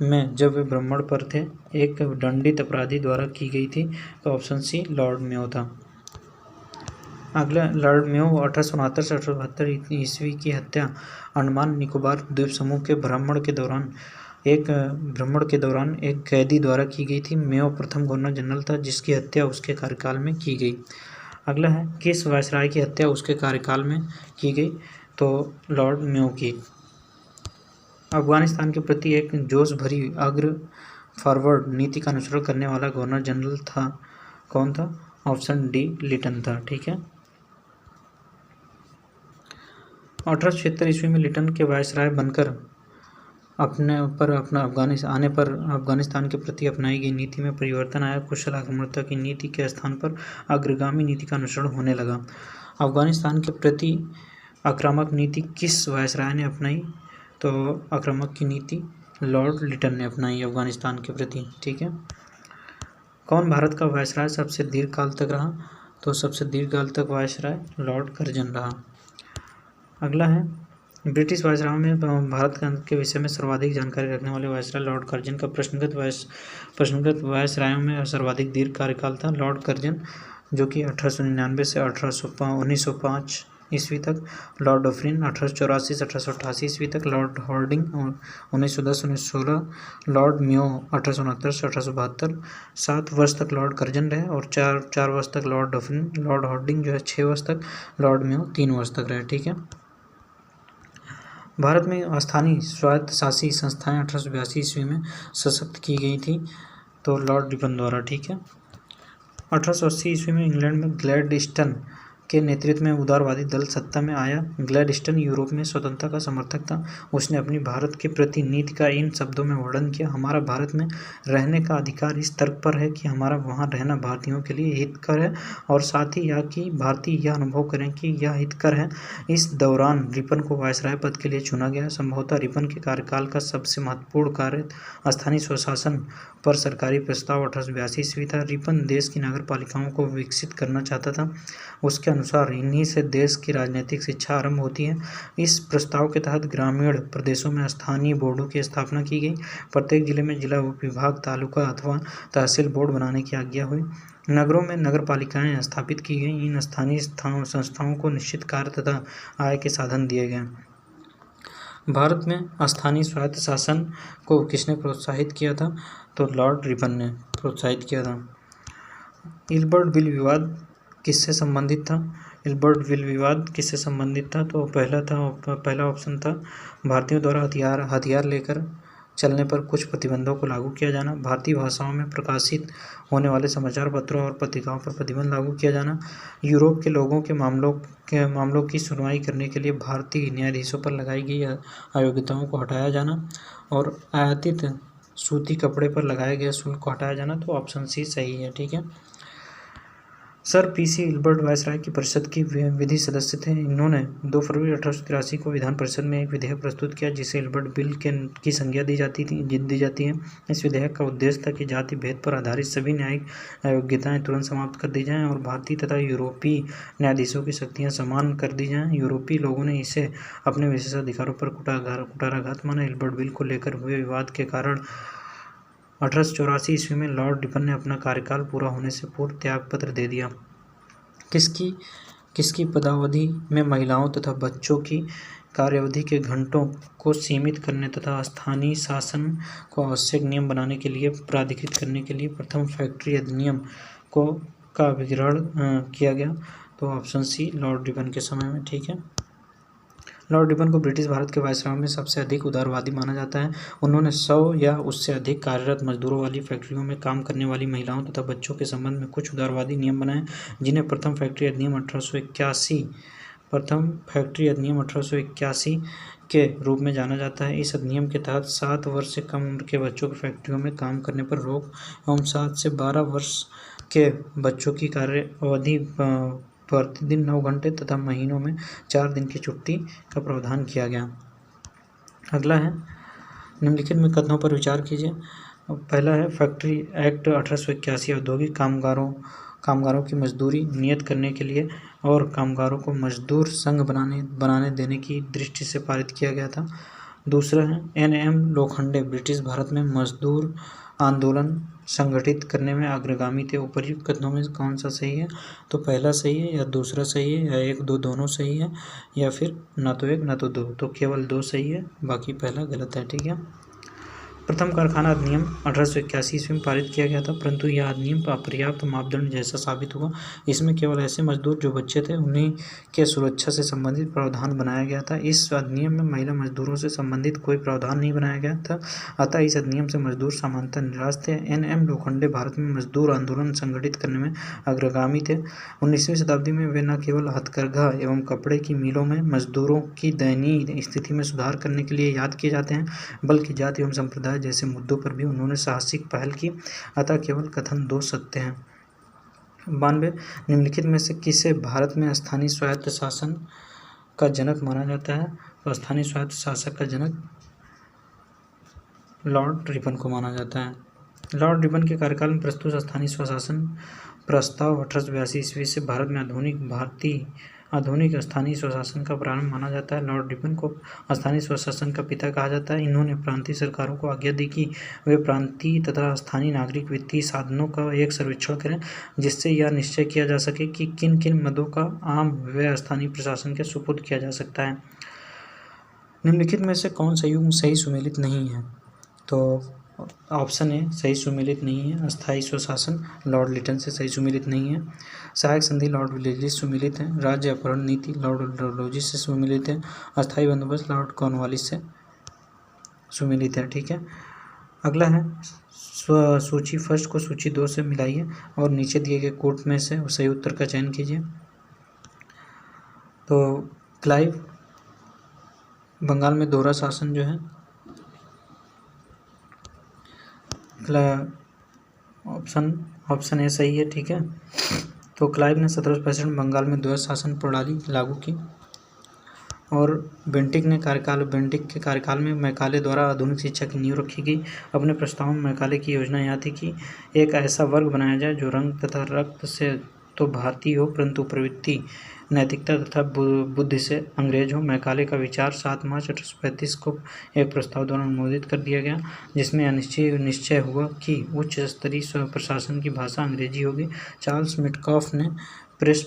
में जब वे भ्रमण पर थे एक दंडित अपराधी द्वारा की गई थी? तो ऑप्शन सी लॉर्ड मेयो था। अगला, लॉर्ड मेयो 1869 से 1872 ईस्वी की हत्या अंडमान निकोबार द्वीप समूह के भ्रमण के दौरान एक कैदी द्वारा की गई थी। मेयो प्रथम गवर्नर जनरल था जिसकी हत्या उसके कार्यकाल में की गई। अगला है, किस वायसराय की हत्या उसके कार्यकाल में की गई? तो लॉर्ड मेयो की। अफगानिस्तान के प्रति एक जोश भरी अग्र फॉरवर्ड नीति का अनुसरण करने वाला गवर्नर जनरल था कौन था? ऑप्शन डी लिटन था। ठीक है, 1876 ईस्वी में लिटन के वायसराय बनकर अफगानिस्तान के प्रति अपनाई गई नीति में परिवर्तन आया। कुशल आक्रमणता की नीति के स्थान पर अग्रगामी नीति का अनुसरण होने लगा। अफगानिस्तान के प्रति आक्रामक नीति किस वायसराय ने अपनाई? तो आक्रामक की नीति लॉर्ड लिटन ने अपनाई अफगानिस्तान के प्रति। ठीक है, कौन भारत का वायसराय सबसे दीर्घ काल तक रहा? तो सबसे दीर्घ काल तक वायसराय लॉर्ड कर्जन रहा। अगला है, ब्रिटिश वायसरायों में भारत के विषय में सर्वाधिक जानकारी रखने वाले वायसराय लॉर्ड कर्जन का प्रश्नगत वायसरायों में सर्वाधिक दीर्घ कार्यकाल था। लॉर्ड कर्जन जो कि 1899 से 1905 ईस्वी तक, लॉर्ड डफरिन 1884 से 1888 ईस्वी तक, लॉर्ड हॉर्डिंग 1910-1916, लॉर्ड मेयो 1869 से 1872, 7 वर्ष तक लॉर्ड कर्जन रहे और 4 वर्ष तक लॉर्ड डफरिन। लॉर्ड हॉर्डिंग जो है 6 वर्ष तक, लॉर्ड मेयो 3 वर्ष तक रहे। ठीक है, भारत में स्थानीय स्वायत्तशासी संस्थाएं 1882 ईस्वी में सशक्त की गई थी, तो लॉर्ड रिपन द्वारा। ठीक है, 1880 ईस्वी में इंग्लैंड में ग्लैडस्टन के नेतृत्व में उदारवादी दल सत्ता में आया। ग्लैडस्टन यूरोप में स्वतंत्रता का समर्थक था। उसने अपनी भारत के प्रति नीति का इन शब्दों में वर्णन किया: हमारा भारत में रहने का अधिकार इस तर्क पर है कि हमारा वहाँ रहना भारतीयों के लिए हितकर है और साथ ही यह कि भारतीय यह अनुभव करें कि यह हितकर है। इस दौरान रिपन को वायसराय पद के लिए चुना गया। संभवतः रिपन के कार्यकाल का सबसे महत्वपूर्ण कार्य स्थानीय स्वशासन पर सरकारी प्रस्ताव 1882 ईस्वी था। रिपन देश की नगरपालिकाओं को विकसित करना चाहता था। उसके अनुसार इन्हीं से देश की राजनीतिक शिक्षा आरंभ होती है। इस प्रस्ताव के तहत ग्रामीण प्रदेशों में स्थानीय बोर्डों की स्थापना की गई। प्रत्येक जिले में जिला विभाग, तालुका अथवा तहसील बोर्ड बनाने की आज्ञा हुई। नगरों में नगरपालिकाएं स्थापित की गई। इन स्थानीय संस्थाओं को निश्चित कार्य तथा आय के साधन दिए गए। भारत में स्थानीय स्वायत्त शासन को किसने प्रोत्साहित किया था? तो लॉर्ड रिपन ने प्रोत्साहित किया था। इल्बर्ट बिल विवाद किससे संबंधित था? इल्बर्ट बिल विवाद किससे संबंधित था? तो पहला ऑप्शन था भारतीयों द्वारा हथियार लेकर चलने पर कुछ प्रतिबंधों को लागू किया जाना, भारतीय भाषाओं में प्रकाशित होने वाले समाचार पत्रों और पत्रिकाओं पर प्रतिबंध लागू किया जाना, यूरोप के लोगों के मामलों की सुनवाई करने के लिए भारतीय न्यायाधीशों पर लगाई गई अयोग्यताओं को हटाया जाना और आयातित सूती कपड़े पर लगाए गए शुल्क को हटाया जाना। तो ऑप्शन सी सही है। ठीक है, सर पीसी इल्बर्ट वायसराय की परिषद की विधि सदस्य थे। इन्होंने 2 फरवरी 1883 को विधान परिषद में एक विधेयक प्रस्तुत किया जिसे इल्बर्ट बिल की संज्ञा दी जाती है। इस विधेयक का उद्देश्य था कि जाति भेद पर आधारित सभी न्यायिक अयोग्यताएं तुरंत समाप्त कर दी जाएं और भारतीय तथा यूरोपीय न्यायाधीशों की शक्तियां समान कर दी जाएं। यूरोपीय लोगों ने इसे अपने विशेषाधिकारों पर कुठाराघात माना। इल्बर्ट बिल को लेकर हुए विवाद के कारण 1884 ईस्वी में लॉर्ड रिपन ने अपना कार्यकाल पूरा होने से पूर्व त्यागपत्र दे दिया। किसकी पदावधि में महिलाओं तथा बच्चों की कार्यावधि के घंटों को सीमित करने तथा स्थानीय शासन को आवश्यक नियम बनाने के लिए प्राधिकृत करने के लिए प्रथम फैक्ट्री अधिनियम का अभिग्रहण किया गया। तो ऑप्शन सी लॉर्ड रिपन के समय में, ठीक है। लॉर्ड रिपन को ब्रिटिश भारत के वायसराय में सबसे अधिक उदारवादी माना जाता है। उन्होंने 100 या उससे अधिक कार्यरत मजदूरों वाली फैक्ट्रियों में काम करने वाली महिलाओं तथा बच्चों के संबंध में कुछ उदारवादी नियम बनाए जिन्हें प्रथम फैक्ट्री अधिनियम 1881 के रूप में जाना जाता है। इस अधिनियम के तहत 7 वर्ष से कम उम्र के बच्चों की फैक्ट्रियों में काम करने पर रोक एवं 7 से 12 वर्ष के बच्चों की कार्य अवधि प्रतिदिन 9 घंटे तथा महीनों में 4 दिन की छुट्टी का प्रावधान किया गया। अगला है निम्नलिखित में कथनों पर विचार कीजिए। पहला है फैक्ट्री एक्ट 1881 औद्योगिक कामगारों की मजदूरी नियत करने के लिए और कामगारों को मजदूर संघ बनाने देने की दृष्टि से पारित किया गया था। दूसरा है एन.एम. लोखंडे ब्रिटिश भारत में मजदूर आंदोलन संगठित करने में अग्रगामी थे। उपर्युक्त कथनों में कौन सा सही है? तो पहला सही है या दूसरा सही है या 1, 2 दोनों सही है या फिर ना तो 1 ना तो 2। तो केवल 2 सही है, बाकी पहला गलत है, ठीक है। प्रथम कारखाना अधिनियम 1881 ईस्वी में पारित किया गया था, परंतु यह अधिनियम अपर्याप्त मापदंड जैसा साबित हुआ। इसमें केवल ऐसे मजदूर जो बच्चे थे उन्हीं के सुरक्षा से संबंधित प्रावधान बनाया गया था। इस अधिनियम में महिला मजदूरों से संबंधित कोई प्रावधान नहीं बनाया गया था, अतः इस अधिनियम से मजदूर सामान्यतः निराश थे। एन.एम. लोखंडे भारत में मजदूर आंदोलन संगठित करने में अग्रगामी थे। 19वीं शताब्दी में वे न केवल हथकरघा एवं कपड़े की मिलों में मजदूरों की दयनीय स्थिति में सुधार करने के लिए याद किए जाते हैं, बल्कि जाति एवं संप्रदाय जैसे मुद्दों पर भी उन्होंने साहसिक पहल की, अतः केवल कथन 2 सत्य हैं। 92 निम्नलिखित में से किसे भारत में स्थानीय स्वायत्त शासन का जनक माना जाता है? तो स्थानीय स्वायत्त शासक का जनक लॉर्ड रिपन को माना जाता है। लॉर्ड रिपन के कार्यकाल में प्रस्तुत स्थानीय स्वशासन प्रस्ताव 1882 ईस्वी से भारत में आधुनिक स्थानीय स्वशासन का प्रारंभ माना जाता है। लॉर्ड रिपन को स्थानीय स्वशासन का पिता कहा जाता है। इन्होंने प्रांतीय सरकारों को आज्ञा दी कि वे प्रांतीय तथा स्थानीय नागरिक वित्तीय साधनों का एक सर्वेक्षण करें, जिससे यह निश्चय किया जा सके कि किन किन मदों का आम व स्थानीय प्रशासन के सुपुर्द किया जा सकता है। निम्नलिखित में से कौन संयुग्म सही सुमेलित नहीं है? तो ऑप्शन ए सही सुमेलित नहीं है। अस्थायी स्वशासन लॉर्ड लिटन से सही सुमेलित नहीं है। सहायक संधि लॉर्ड विलेजी सुमेलित है। राज्य अपहरण नीति लॉर्ड डलहौजी से सुमेलित है। अस्थायी बंदोबस्त लॉर्ड कॉर्नवालिस से सुमेलित है, ठीक है। अगला है सूची फर्स्ट को सूची 2 से मिलाइए और नीचे दिए गए कोट में से सही उत्तर का चयन कीजिए। तो क्लाइव बंगाल में दोहरा शासन जो है, ऑप्शन ए सही है, ठीक है। तो क्लाइव ने 1765 बंगाल में द्वैध शासन प्रणाली लागू की और बेंटिक के कार्यकाल में मैकाले द्वारा आधुनिक शिक्षा की नींव रखी गई। अपने प्रस्ताव में मैकाले की योजना यह थी कि एक ऐसा वर्ग बनाया जाए जो रंग तथा रक्त से तो भारतीय हो, परंतु प्रवृत्ति, नैतिकता तथा बुद्धि से अंग्रेज हो। मैकाले का विचार 7 मार्च 1835 को एक प्रस्ताव द्वारा अनुमोदित कर दिया गया, जिसमें यह निश्चय हुआ कि उच्च स्तरीय प्रशासन की भाषा अंग्रेजी होगी। चार्ल्स मिटकॉफ ने प्रेस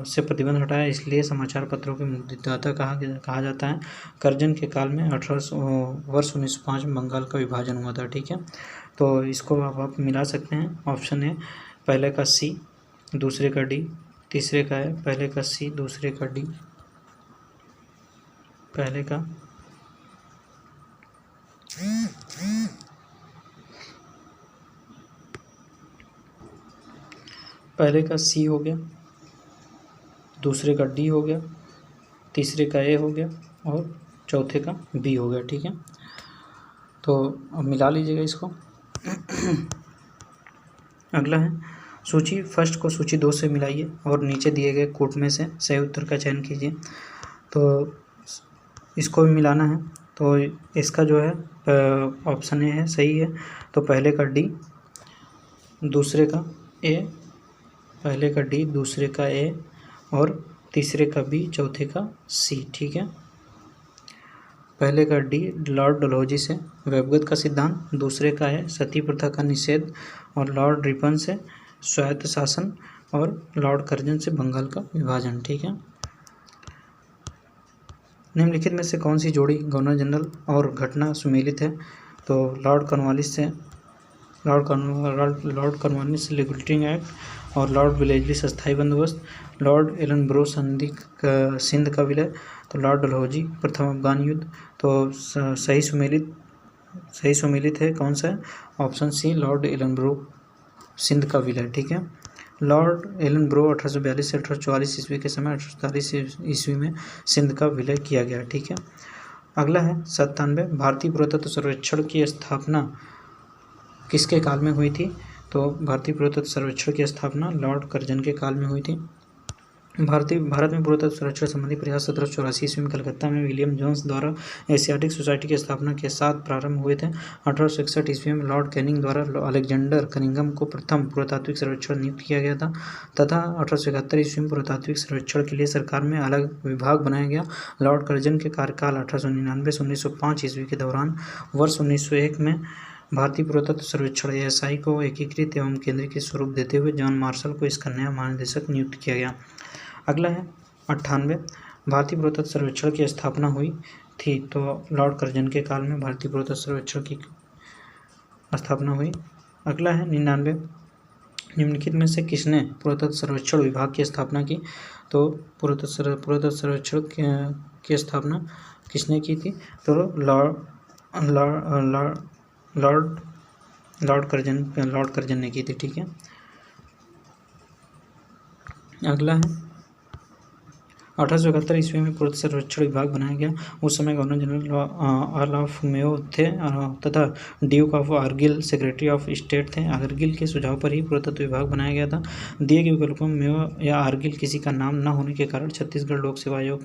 से प्रतिबंध हटाया, इसलिए समाचार पत्रों के मुद्रितदाता कहा जाता है। कर्जन के काल में 1905 में बंगाल का विभाजन हुआ था, ठीक है। तो इसको आप मिला सकते हैं। ऑप्शन ए पहले का सी, दूसरे का डी, तीसरे का है पहले का सी, दूसरे का डी, पहले का सी हो गया, दूसरे का डी हो गया, तीसरे का ए हो गया और चौथे का बी हो गया, ठीक है। तो अब मिला लीजिएगा इसको। अगला है सूची फर्स्ट को सूची 2 से मिलाइए और नीचे दिए गए कोट में से सही उत्तर का चयन कीजिए। तो इसको भी मिलाना है, तो इसका जो है ऑप्शन ए है, सही है। तो पहले का डी, दूसरे का ए, पहले का डी, दूसरे का ए और तीसरे का बी, चौथे का सी। ठीक है, पहले का डी लॉर्ड डलहौजी से वेबगत का सिद्धांत, दूसरे का है सती प्रथा का निषेध और लॉर्ड रिपन से स्वायत्त शासन और लॉर्ड कर्जन से बंगाल का विभाजन। ठीक है, निम्नलिखित में से कौन सी जोड़ी गवर्नर जनरल और घटना सुमेलित है? तो लॉर्ड कॉर्नवालिस से रेगुलेटिंग एक्ट और लॉर्ड विलेजली से स्थायी बंदोबस्त, लॉर्ड एलनब्रो संधि सिंध का विलय, तो लॉर्ड डलहौजी प्रथम अफगान युद्ध। तो सही सुमेलित है कौन सा है? ऑप्शन सी, लॉर्ड एलनब्रो सिंध का विलय। ठीक है, लॉर्ड एलनब्रो 1842 से 1844 ईस्वी के समय 1847 ईस्वी में सिंध का विलय किया गया। ठीक है, अगला है 97, भारतीय पुरातत्व सर्वेक्षण की स्थापना किसके काल में हुई थी? तो भारतीय पुरातत्व सर्वेक्षण की स्थापना लॉर्ड कर्जन के काल में हुई थी। भारत में पुरातत्व संरक्षण संबंधी प्रयास 1784 ईस्वी में कलकत्ता में विलियम जोन्स द्वारा एशियाटिक सोसाइटी की स्थापना के साथ प्रारंभ हुए थे। 1861 ईस्वी में लॉर्ड कैनिंग द्वारा अलेक्जेंडर कनिंघम को प्रथम पुरातात्विक सर्वेक्षण नियुक्त किया गया था तथा 1871 ईस्वी में पुरातात्विक सर्वेक्षण के लिए सरकार में अलग विभाग बनाया गया। लॉर्ड कर्जन के कार्यकाल 1899 से 1905 ईस्वी के दौरान वर्ष 1901 में भारतीय पुरातत्व सर्वेक्षण ASI को एकीकृत एवं केंद्रीकृत स्वरूप देते हुए जॉन मार्शल को इसका नया महानिदेशक नियुक्त किया गया। अगला है 98, भारतीय पुरातत्व सर्वेक्षण की स्थापना हुई थी। तो लॉर्ड कर्जन के काल में भारतीय पुरातत्व सर्वेक्षण की स्थापना हुई। अगला है 99, निम्नलिखित में से किसने पुरातत्व सर्वेक्षण विभाग की स्थापना की? तो पुरातत्व सर्वेक्षण की स्थापना किसने की थी? तो लॉर्ड कर्जन ने की थी। ठीक है, अगला है 1871 ईस्वी में पुरातत्व सर्वेक्षण विभाग बनाया गया। उस समय governor general earl of Mayo थे तथा duke of Argyll secretary of state थे। आर्गिल के सुझाव पर ही पुरातत्व विभाग बनाया गया था। दिए गए विकल्पों में मेयो या आर्गिल किसी का नाम न होने के कारण छत्तीसगढ़ लोक सेवा आयोग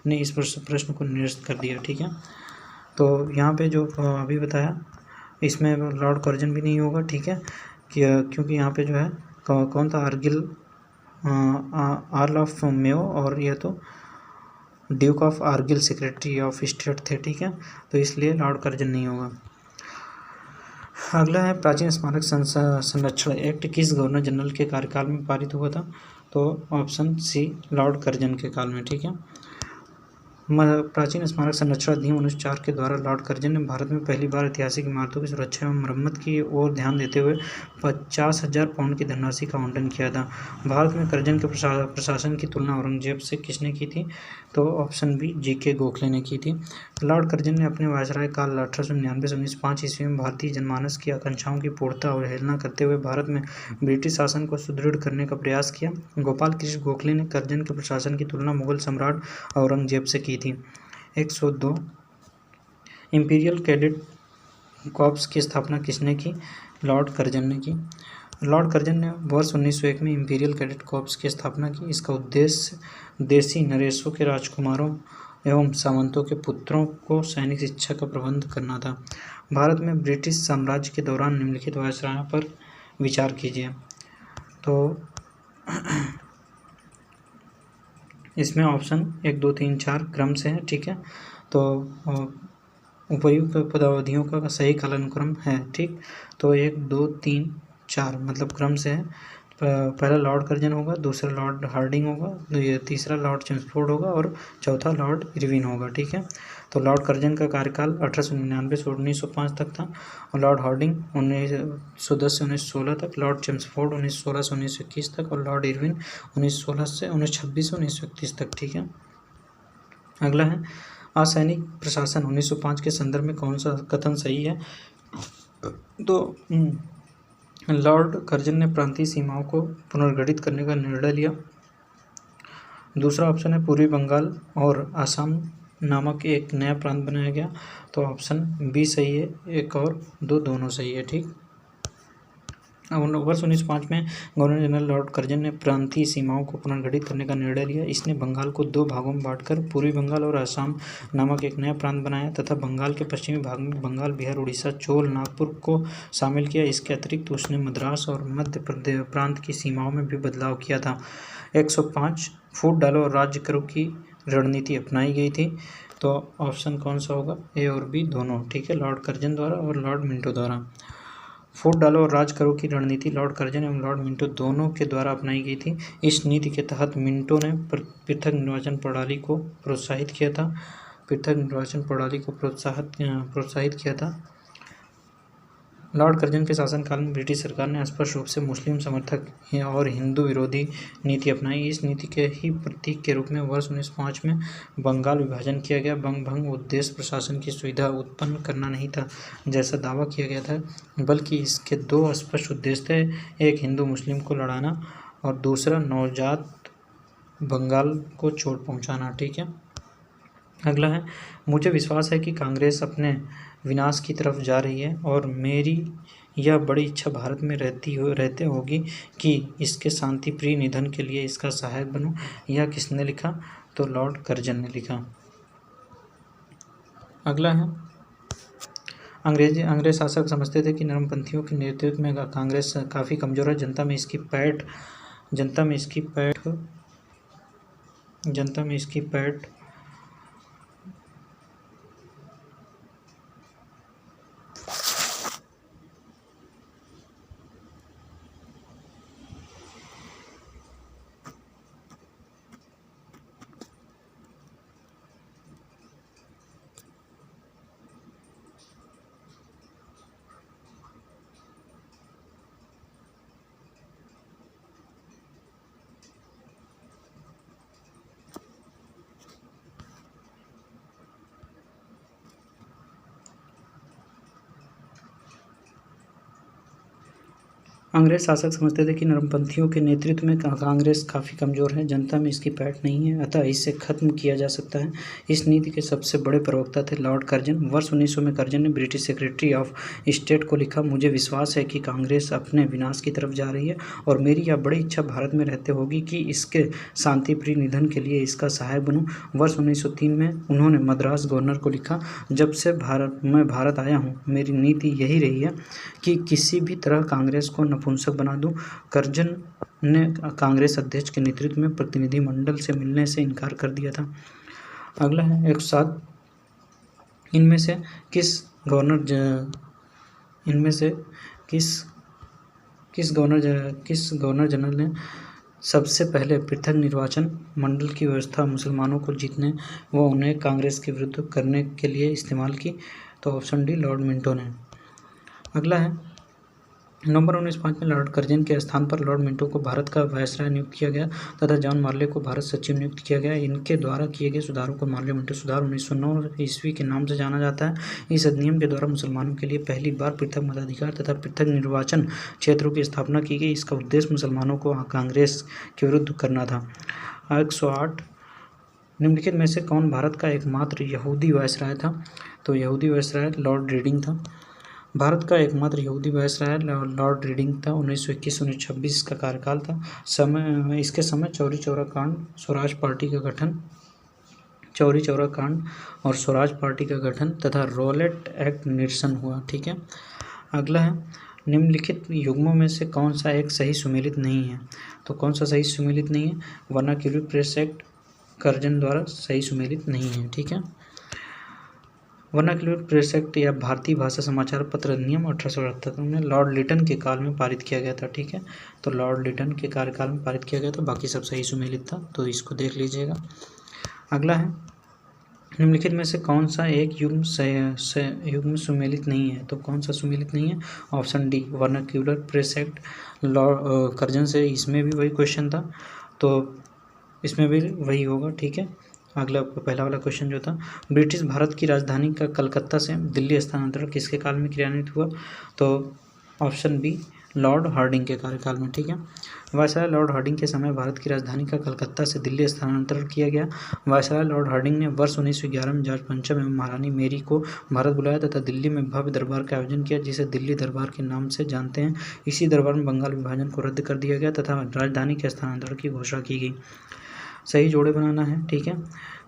ने इस प्रश्न को निरस्त कर दिया। ठीक है, तो यहाँ पे जो अभी बताया इसमें लॉर्ड कर्जन भी नहीं होगा। ठीक है, क्योंकि यहाँ पे जो है कौन था? आर्गिल, अर्ल ऑफ मेयो और यह तो duke of Argyll secretary of state थे। ठीक है, तो इसलिए लॉर्ड कर्जन नहीं होगा। अगला है प्राचीन स्मारक संरक्षण एक्ट किस गवर्नर जनरल के कार्यकाल में पारित हुआ था? तो ऑप्शन सी, लॉर्ड कर्जन के काल में। ठीक है, प्राचीन स्मारक संरक्षण अधिनियम 1904 के द्वारा लॉर्ड कर्जन ने भारत में पहली बार ऐतिहासिक इमारतों की सुरक्षा एवं मरम्मत की ओर ध्यान देते हुए 50,000 पाउंड की धनराशि का आवंटन किया था। भारत में कर्जन के प्रशासन की तुलना औरंगजेब से किसने की थी? तो ऑप्शन बी, GK गोखले ने की थी। लॉर्ड कर्जन ने अपने वायसराय काल 1899 से 1905 ईस्वी में भारतीय जनमानस की आकांक्षाओं की पूर्णता और अवहेलना करते हुए भारत में ब्रिटिश शासन को सुदृढ़ करने का प्रयास किया। गोपाल कृष्ण गोखले ने कर्जन के प्रशासन की तुलना मुगल सम्राट औरंगजेब से की थी। 102, इंपीरियल कैडेट कॉर्प्स की स्थापना किसने की? लॉर्ड कर्जन ने की। लॉर्ड कर्जन ने वर्ष 1901 में इंपीरियल कैडेट कॉर्प्स की स्थापना की। इसका उद्देश्य देशी नरेशों के राजकुमारों एवं सामंतों के पुत्रों को सैनिक शिक्षा का प्रबंध करना था। भारत में ब्रिटिश साम्राज्य के दौरान निम्नलिखित वायसरायों पर विचार कीजिए। तो इसमें ऑप्शन 1, 2, 3, 4 क्रम से है। ठीक है, तो उपर्युक्त पदावधियों का सही कालानुक्रम है। ठीक, तो 1, 2, 3, 4 मतलब क्रम से है। पहला लॉर्ड कर्जन होगा, दूसरा लॉर्ड हार्डिंग होगा, ये तीसरा लॉर्ड चेम्सफोर्ड होगा और चौथा लॉर्ड इरविन होगा। ठीक है, तो लॉर्ड कर्जन का कार्यकाल 1899 से 1905 तक था और लॉर्ड हार्डिंग 1910 से 1916 तक, लॉर्ड चेम्सफोर्ड 1916 से 1921 तक और लॉर्ड इरविन 1926 से 1931 तक। ठीक है, अगला है असैनिक प्रशासन 1905 के संदर्भ में कौन सा कथन सही है? तो लॉर्ड कर्जन ने प्रांतीय सीमाओं को पुनर्गठित करने का निर्णय लिया। दूसरा ऑप्शन है पूर्वी बंगाल और असम नामक एक नया प्रांत बनाया गया। तो ऑप्शन बी सही है, 1 और 2 दोनों सही है। ठीक, वर्ष 1905 में गवर्नर जनरल लॉर्ड कर्जन ने प्रांतीय सीमाओं को पुनर्गठित करने का निर्णय लिया। इसने बंगाल को 2 भागों में बांटकर पूर्वी बंगाल और असम नामक एक नया प्रांत बनाया तथा बंगाल के पश्चिमी भाग में बंगाल, बिहार, उड़ीसा, चोल, नागपुर को शामिल किया। इसके अतिरिक्त उसने मद्रास और मध्य प्रदेश प्रांत की सीमाओं में भी बदलाव किया था। 105 फूट डालो और राज्य करो की रणनीति अपनाई गई थी। तो ऑप्शन कौन सा होगा? ए और बी दोनों, ठीक है, लॉर्ड कर्जन द्वारा और लॉर्ड मिंटो द्वारा। फूट डालो और राज करो की रणनीति लॉर्ड कर्जन एवं लॉर्ड मिंटो दोनों के द्वारा अपनाई गई थी। इस नीति के तहत मिंटो ने पृथक निर्वाचन प्रणाली को प्रोत्साहित किया था। लॉर्ड कर्जन के शासनकाल में ब्रिटिश सरकार ने स्पष्ट रूप से मुस्लिम समर्थक और हिंदू विरोधी नीति अपनाई। इस नीति के ही प्रतीक के रूप में वर्ष 1905 में बंगाल विभाजन किया गया। बंग उद्देश्य प्रशासन की सुविधा उत्पन्न करना नहीं था जैसा दावा किया गया था, बल्कि इसके 2 स्पष्ट उद्देश्य थे, एक हिंदू मुस्लिम को लड़ाना और दूसरा नवजात बंगाल को चोट पहुँचाना, ठीक है। अगला है, मुझे विश्वास है कि कांग्रेस अपने विनाश की तरफ जा रही है और मेरी यह बड़ी इच्छा भारत में रहते होगी कि इसके शांति प्रिय निधन के लिए इसका सहायक बनूं। यह किसने लिखा? तो लॉर्ड कर्जन ने लिखा। अगला है, अंग्रेज शासक समझते थे कि नरमपंथियों के नेतृत्व में कांग्रेस काफ़ी कमज़ोर है। जनता में इसकी पैठ अंग्रेज शासक समझते थे कि नरमपंथियों के नेतृत्व में कांग्रेस काफ़ी कमज़ोर है, जनता में इसकी पैठ नहीं है, अतः इसे खत्म किया जा सकता है। इस नीति के सबसे बड़े प्रवक्ता थे लॉर्ड कर्जन। वर्ष 1900 में कर्जन ने ब्रिटिश सेक्रेटरी ऑफ स्टेट को लिखा, मुझे विश्वास है कि कांग्रेस अपने विनाश की तरफ जा रही है और मेरी यह बड़ी इच्छा भारत में रहते होगी कि इसके शांतिप्रिय निधन के लिए इसका सहायक बनूं। वर्ष 1903 में उन्होंने मद्रास गवर्नर को लिखा, जब से मैं भारत आया हूँ मेरी नीति यही रही है कि किसी भी तरह कांग्रेस को नपुंसक बना दूं। कर्जन ने कांग्रेस अध्यक्ष के नेतृत्व में प्रतिनिधिमंडल से मिलने से इनकार कर दिया था। अगला है 107, इनमें से किस गवर्नर जनरल ने सबसे पहले पृथक निर्वाचन मंडल की व्यवस्था मुसलमानों को जीतने व उन्हें कांग्रेस के विरुद्ध करने के लिए इस्तेमाल की? तो ऑप्शन डी लॉर्ड मिंटो ने। अगला है, नवंबर 1905 में लॉर्ड कर्जन के स्थान पर लॉर्ड मिंटो को भारत का वायसराय नियुक्त किया गया तथा जॉन मार्ले को भारत सचिव नियुक्त किया गया। इनके द्वारा किए गए सुधारों को मार्ले मिंटो सुधार 1909 ईस्वी के नाम से जाना जाता है। इस अधिनियम के द्वारा मुसलमानों के लिए पहली बार पृथक मताधिकार तथा पृथक निर्वाचन क्षेत्रों की स्थापना की गई। इसका उद्देश्य मुसलमानों को कांग्रेस के विरुद्ध करना था। 108, निम्नलिखित में से कौन भारत का एकमात्र यहूदी वायसराय था? तो यहूदी वायसराय लॉर्ड रीडिंग था। भारत का एकमात्र यहूदी वायसराय लॉर्ड रीडिंग था। 1921-1926 का कार्यकाल था। इसके समय चौरी चौरा कांड, स्वराज पार्टी और स्वराज पार्टी का गठन तथा रोलेट एक्ट निरसन हुआ, ठीक है। अगला है, निम्नलिखित युग्मों में से कौन सा एक सही सुमेलित नहीं है? तो कौन सा सही सुमेलित नहीं है? वर्नाक्यूलर प्रेस एक्ट कर्जन द्वारा सही सुमेलित नहीं है, ठीक है। वर्नाक्यूलर प्रेस एक्ट या भारतीय भाषा समाचार पत्र अधिनियम 1878 में लॉर्ड लिटन के काल में पारित किया गया था, ठीक है। तो लॉर्ड लिटन के कार्यकाल में पारित किया गया था, बाकी सब सही सुमेलित था, तो इसको देख लीजिएगा। अगला है, निम्नलिखित में से कौन सा एक युग्म सुमेलित नहीं है? तो कौन सा सुमेलित नहीं है? Option D vernacular press act Lord Curzon से, इसमें भी वही क्वेश्चन था, तो इसमें भी वही होगा, ठीक है। अगला पहला वाला क्वेश्चन जो था, ब्रिटिश भारत की राजधानी का कलकत्ता से दिल्ली स्थानांतरण किसके काल में क्रियान्वित हुआ? तो ऑप्शन बी लॉर्ड हार्डिंग के कार्यकाल में, ठीक है। वायसराय लॉर्ड हार्डिंग के समय भारत की राजधानी का कलकत्ता से दिल्ली स्थानांतरण किया गया। वायसराय लॉर्ड हार्डिंग ने वर्ष 1911 में जॉर्ज पंचम एवं महारानी मेरी को भारत बुलाया तथा दिल्ली में भव्य दरबार का आयोजन किया, जिसे दिल्ली दरबार के नाम से जानते हैं। इसी दरबार में बंगाल विभाजन को रद्द कर दिया गया तथा राजधानी के स्थानांतरण की घोषणा की गई। सही जोड़े बनाना है, ठीक है।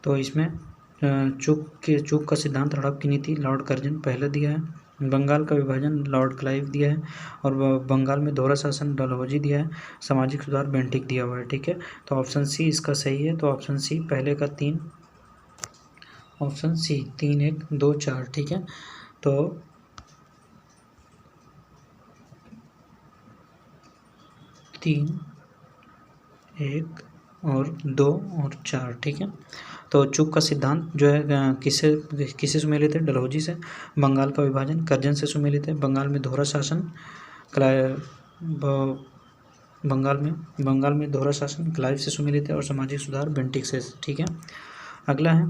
तो इसमें चूक का सिद्धांत हड़प की नीति लॉर्ड कर्जन पहले दिया है, बंगाल का विभाजन लॉर्ड क्लाइव दिया है, और बंगाल में दोहरा शासन डलहौजी दिया है, सामाजिक सुधार बेंटिक दिया हुआ है, ठीक है। तो ऑप्शन सी इसका सही है। तो ऑप्शन सी पहले का 3, ऑप्शन सी 3 1 2 4, ठीक है। तो 3 1 और 2 और 4, ठीक है। तो चूक का सिद्धांत जो है किससे सुमेलित है? डलहौजी से। बंगाल का विभाजन कर्जन से सुमेलित है। बंगाल में दोहरा शासन बंगाल में दोहरा शासन क्लाइव से सुमेलित है, और सामाजिक सुधार बेंटिक से, ठीक है। अगला है,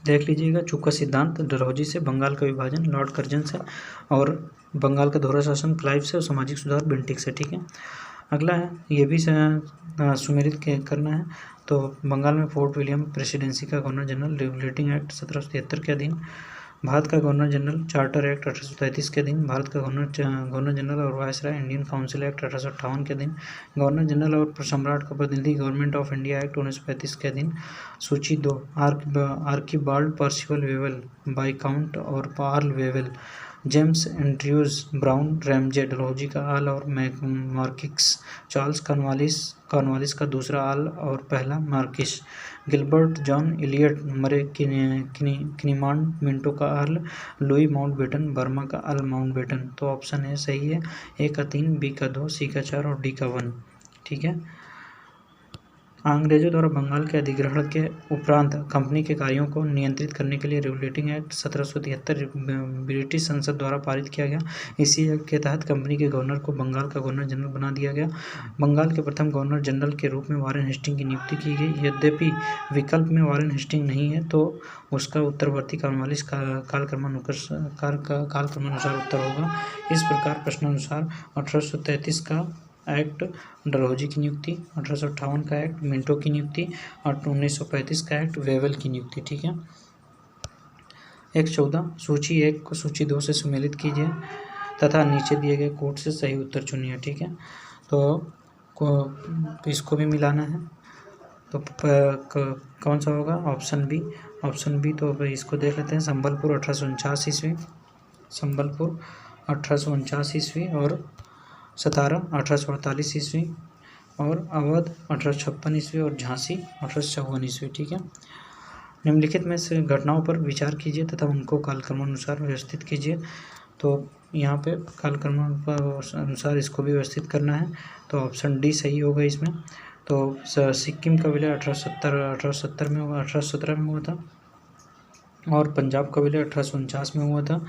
देख लीजिएगा, चूक का सिद्धांत डलहौजी से, बंगाल का विभाजन लॉर्ड कर्जन से, और बंगाल का दोहरा शासन क्लाइव से, और सामाजिक सुधार बेंटिक से, ठीक है। अगला है, ये भी सुमेलित करना है। तो बंगाल में फोर्ट विलियम प्रेसिडेंसी का गवर्नर जनरल रेगुलेटिंग एक्ट 1773 के अधीन, भारत का गवर्नर जनरल चार्टर एक्ट 1833 के अधीन, भारत का गवर्नर जनरल और वायसराय इंडियन काउंसिल एक्ट 1858 के अधीन, गवर्नर जनरल और सम्राट का प्रतिनिधि गवर्नमेंट ऑफ इंडिया एक्ट 1935 के अधीन। सूची 2, आर्कीबाल्ड पर्सिवल वेवेल, बाइकाउंट और पार्ल Wavell, James Andrews Brown Ramsay Dalhousie का आल और मार्किस, चार्ल्स कॉर्नवालिस का दूसरा आल और पहला मार्किस, गिलबर्ट जॉन इलियट मरे किनीमांड मिंटो का आल, लुई माउंटबेटन बर्मा का आल माउंटबेटन। तो ऑप्शन है सही है, ए का 3, बी का 2, सी का 4 और डी का 1, ठीक है। अंग्रेजों द्वारा बंगाल के अधिग्रहण के उपरांत कंपनी के कार्यों को नियंत्रित करने के लिए रेगुलेटिंग एक्ट 1773 ब्रिटिश संसद द्वारा पारित किया गया। इसी एक्ट के तहत कंपनी के गवर्नर को बंगाल का गवर्नर जनरल बना दिया गया। बंगाल के प्रथम गवर्नर जनरल के रूप में वारेन हेस्टिंग की नियुक्ति की गई। यद्यपि विकल्प में वारेन हेस्टिंग नहीं है, तो उसका उत्तरवर्ती कॉर्नवालिस कालक्रमानुसार उत्तर होगा। इस प्रकार प्रश्नानुसार 1833 का एक्ट डलहौजी की नियुक्ति, 1858 का एक्ट मिंटो की नियुक्ति, और 1935 का एक्ट वेवेल की नियुक्ति, ठीक है। 114 सूची 1 को सूची 2 से सुमेलित कीजिए तथा नीचे दिए गए कोड से सही उत्तर चुनिए, ठीक है। तो इसको भी मिलाना है, तो कौन सा होगा? Option B. ऑप्शन बी, तो इसको देख लेते हैं। संबलपुर 1849 ईस्वी, संबलपुर 1849 ईस्वी, और सतारा 1848 ईस्वी, और अवध 1856 ईस्वी, और झांसी 1854 ईस्वी, ठीक है। निम्नलिखित में से घटनाओं पर विचार कीजिए तथा उनको कालक्रमानुसार व्यवस्थित कीजिए। तो यहाँ पे कालक्रमानुसार इसको भी व्यवस्थित करना है, तो ऑप्शन डी सही होगा इसमें। तो सिक्किम का विलय 1817 में हुआ, 1817 में हुआ था, और पंजाब का विलय 1849 में हुआ था,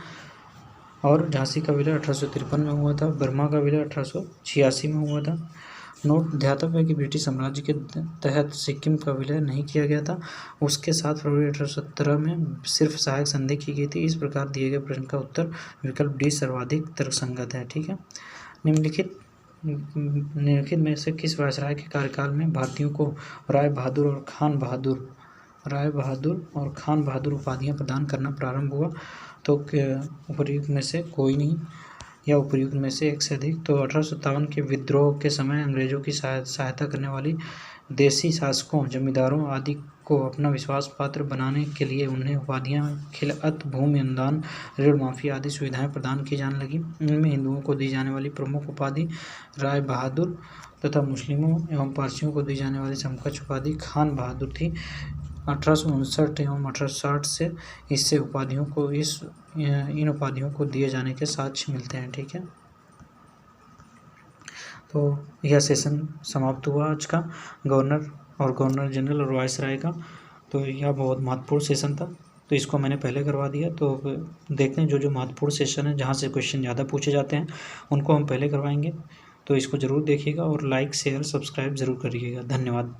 और झांसी का विलय 1853 में हुआ था। बर्मा का विलय 1886 में हुआ था। नोट ध्यातव्य है कि ब्रिटिश साम्राज्य के तहत सिक्किम का विलय नहीं किया गया था। उसके 7 फरवरी 1817 में सिर्फ सहायक संधि की गई थी। इस प्रकार दिए गए प्रश्न का उत्तर विकल्प डी सर्वाधिक तर्कसंगत है, ठीक है। निम्नलिखित में से किस वायसराय के कार्यकाल में भारतीयों को राय बहादुर और खान बहादुर उपाधियां प्रदान करना प्रारंभ हुआ? तो उपर्युक्त में से कोई नहीं, या उपर्युक्त में से एक से अधिक। तो 1857 के विद्रोह के समय अंग्रेजों की सहायता करने वाली देसी शासकों, जमींदारों आदि को अपना विश्वास पात्र बनाने के लिए उन्हें उपाधियां, खिलअत, भूमि अनुदान, ऋण माफी आदि सुविधाएं प्रदान की जाने लगी। इनमें हिंदुओं को दी जाने वाली प्रमुख उपाधि राय बहादुर तथा मुस्लिमों एवं पारसियों को दी जाने वाली समकक्ष उपाधि खान बहादुर थी। 1859 एवं 1860 से इन उपाधियों को दिए जाने के साक्ष्य मिलते हैं, ठीक है। तो यह सेशन समाप्त हुआ आज का, गवर्नर जनरल और वायसराय का। तो यह बहुत महत्वपूर्ण सेशन था, तो इसको मैंने पहले करवा दिया। तो देखते हैं जो महत्वपूर्ण सेशन है, जहाँ से क्वेश्चन ज़्यादा पूछे जाते हैं, उनको हम पहले करवाएंगे। तो इसको ज़रूर देखिएगा और लाइक शेयर सब्सक्राइब ज़रूर करिएगा। धन्यवाद।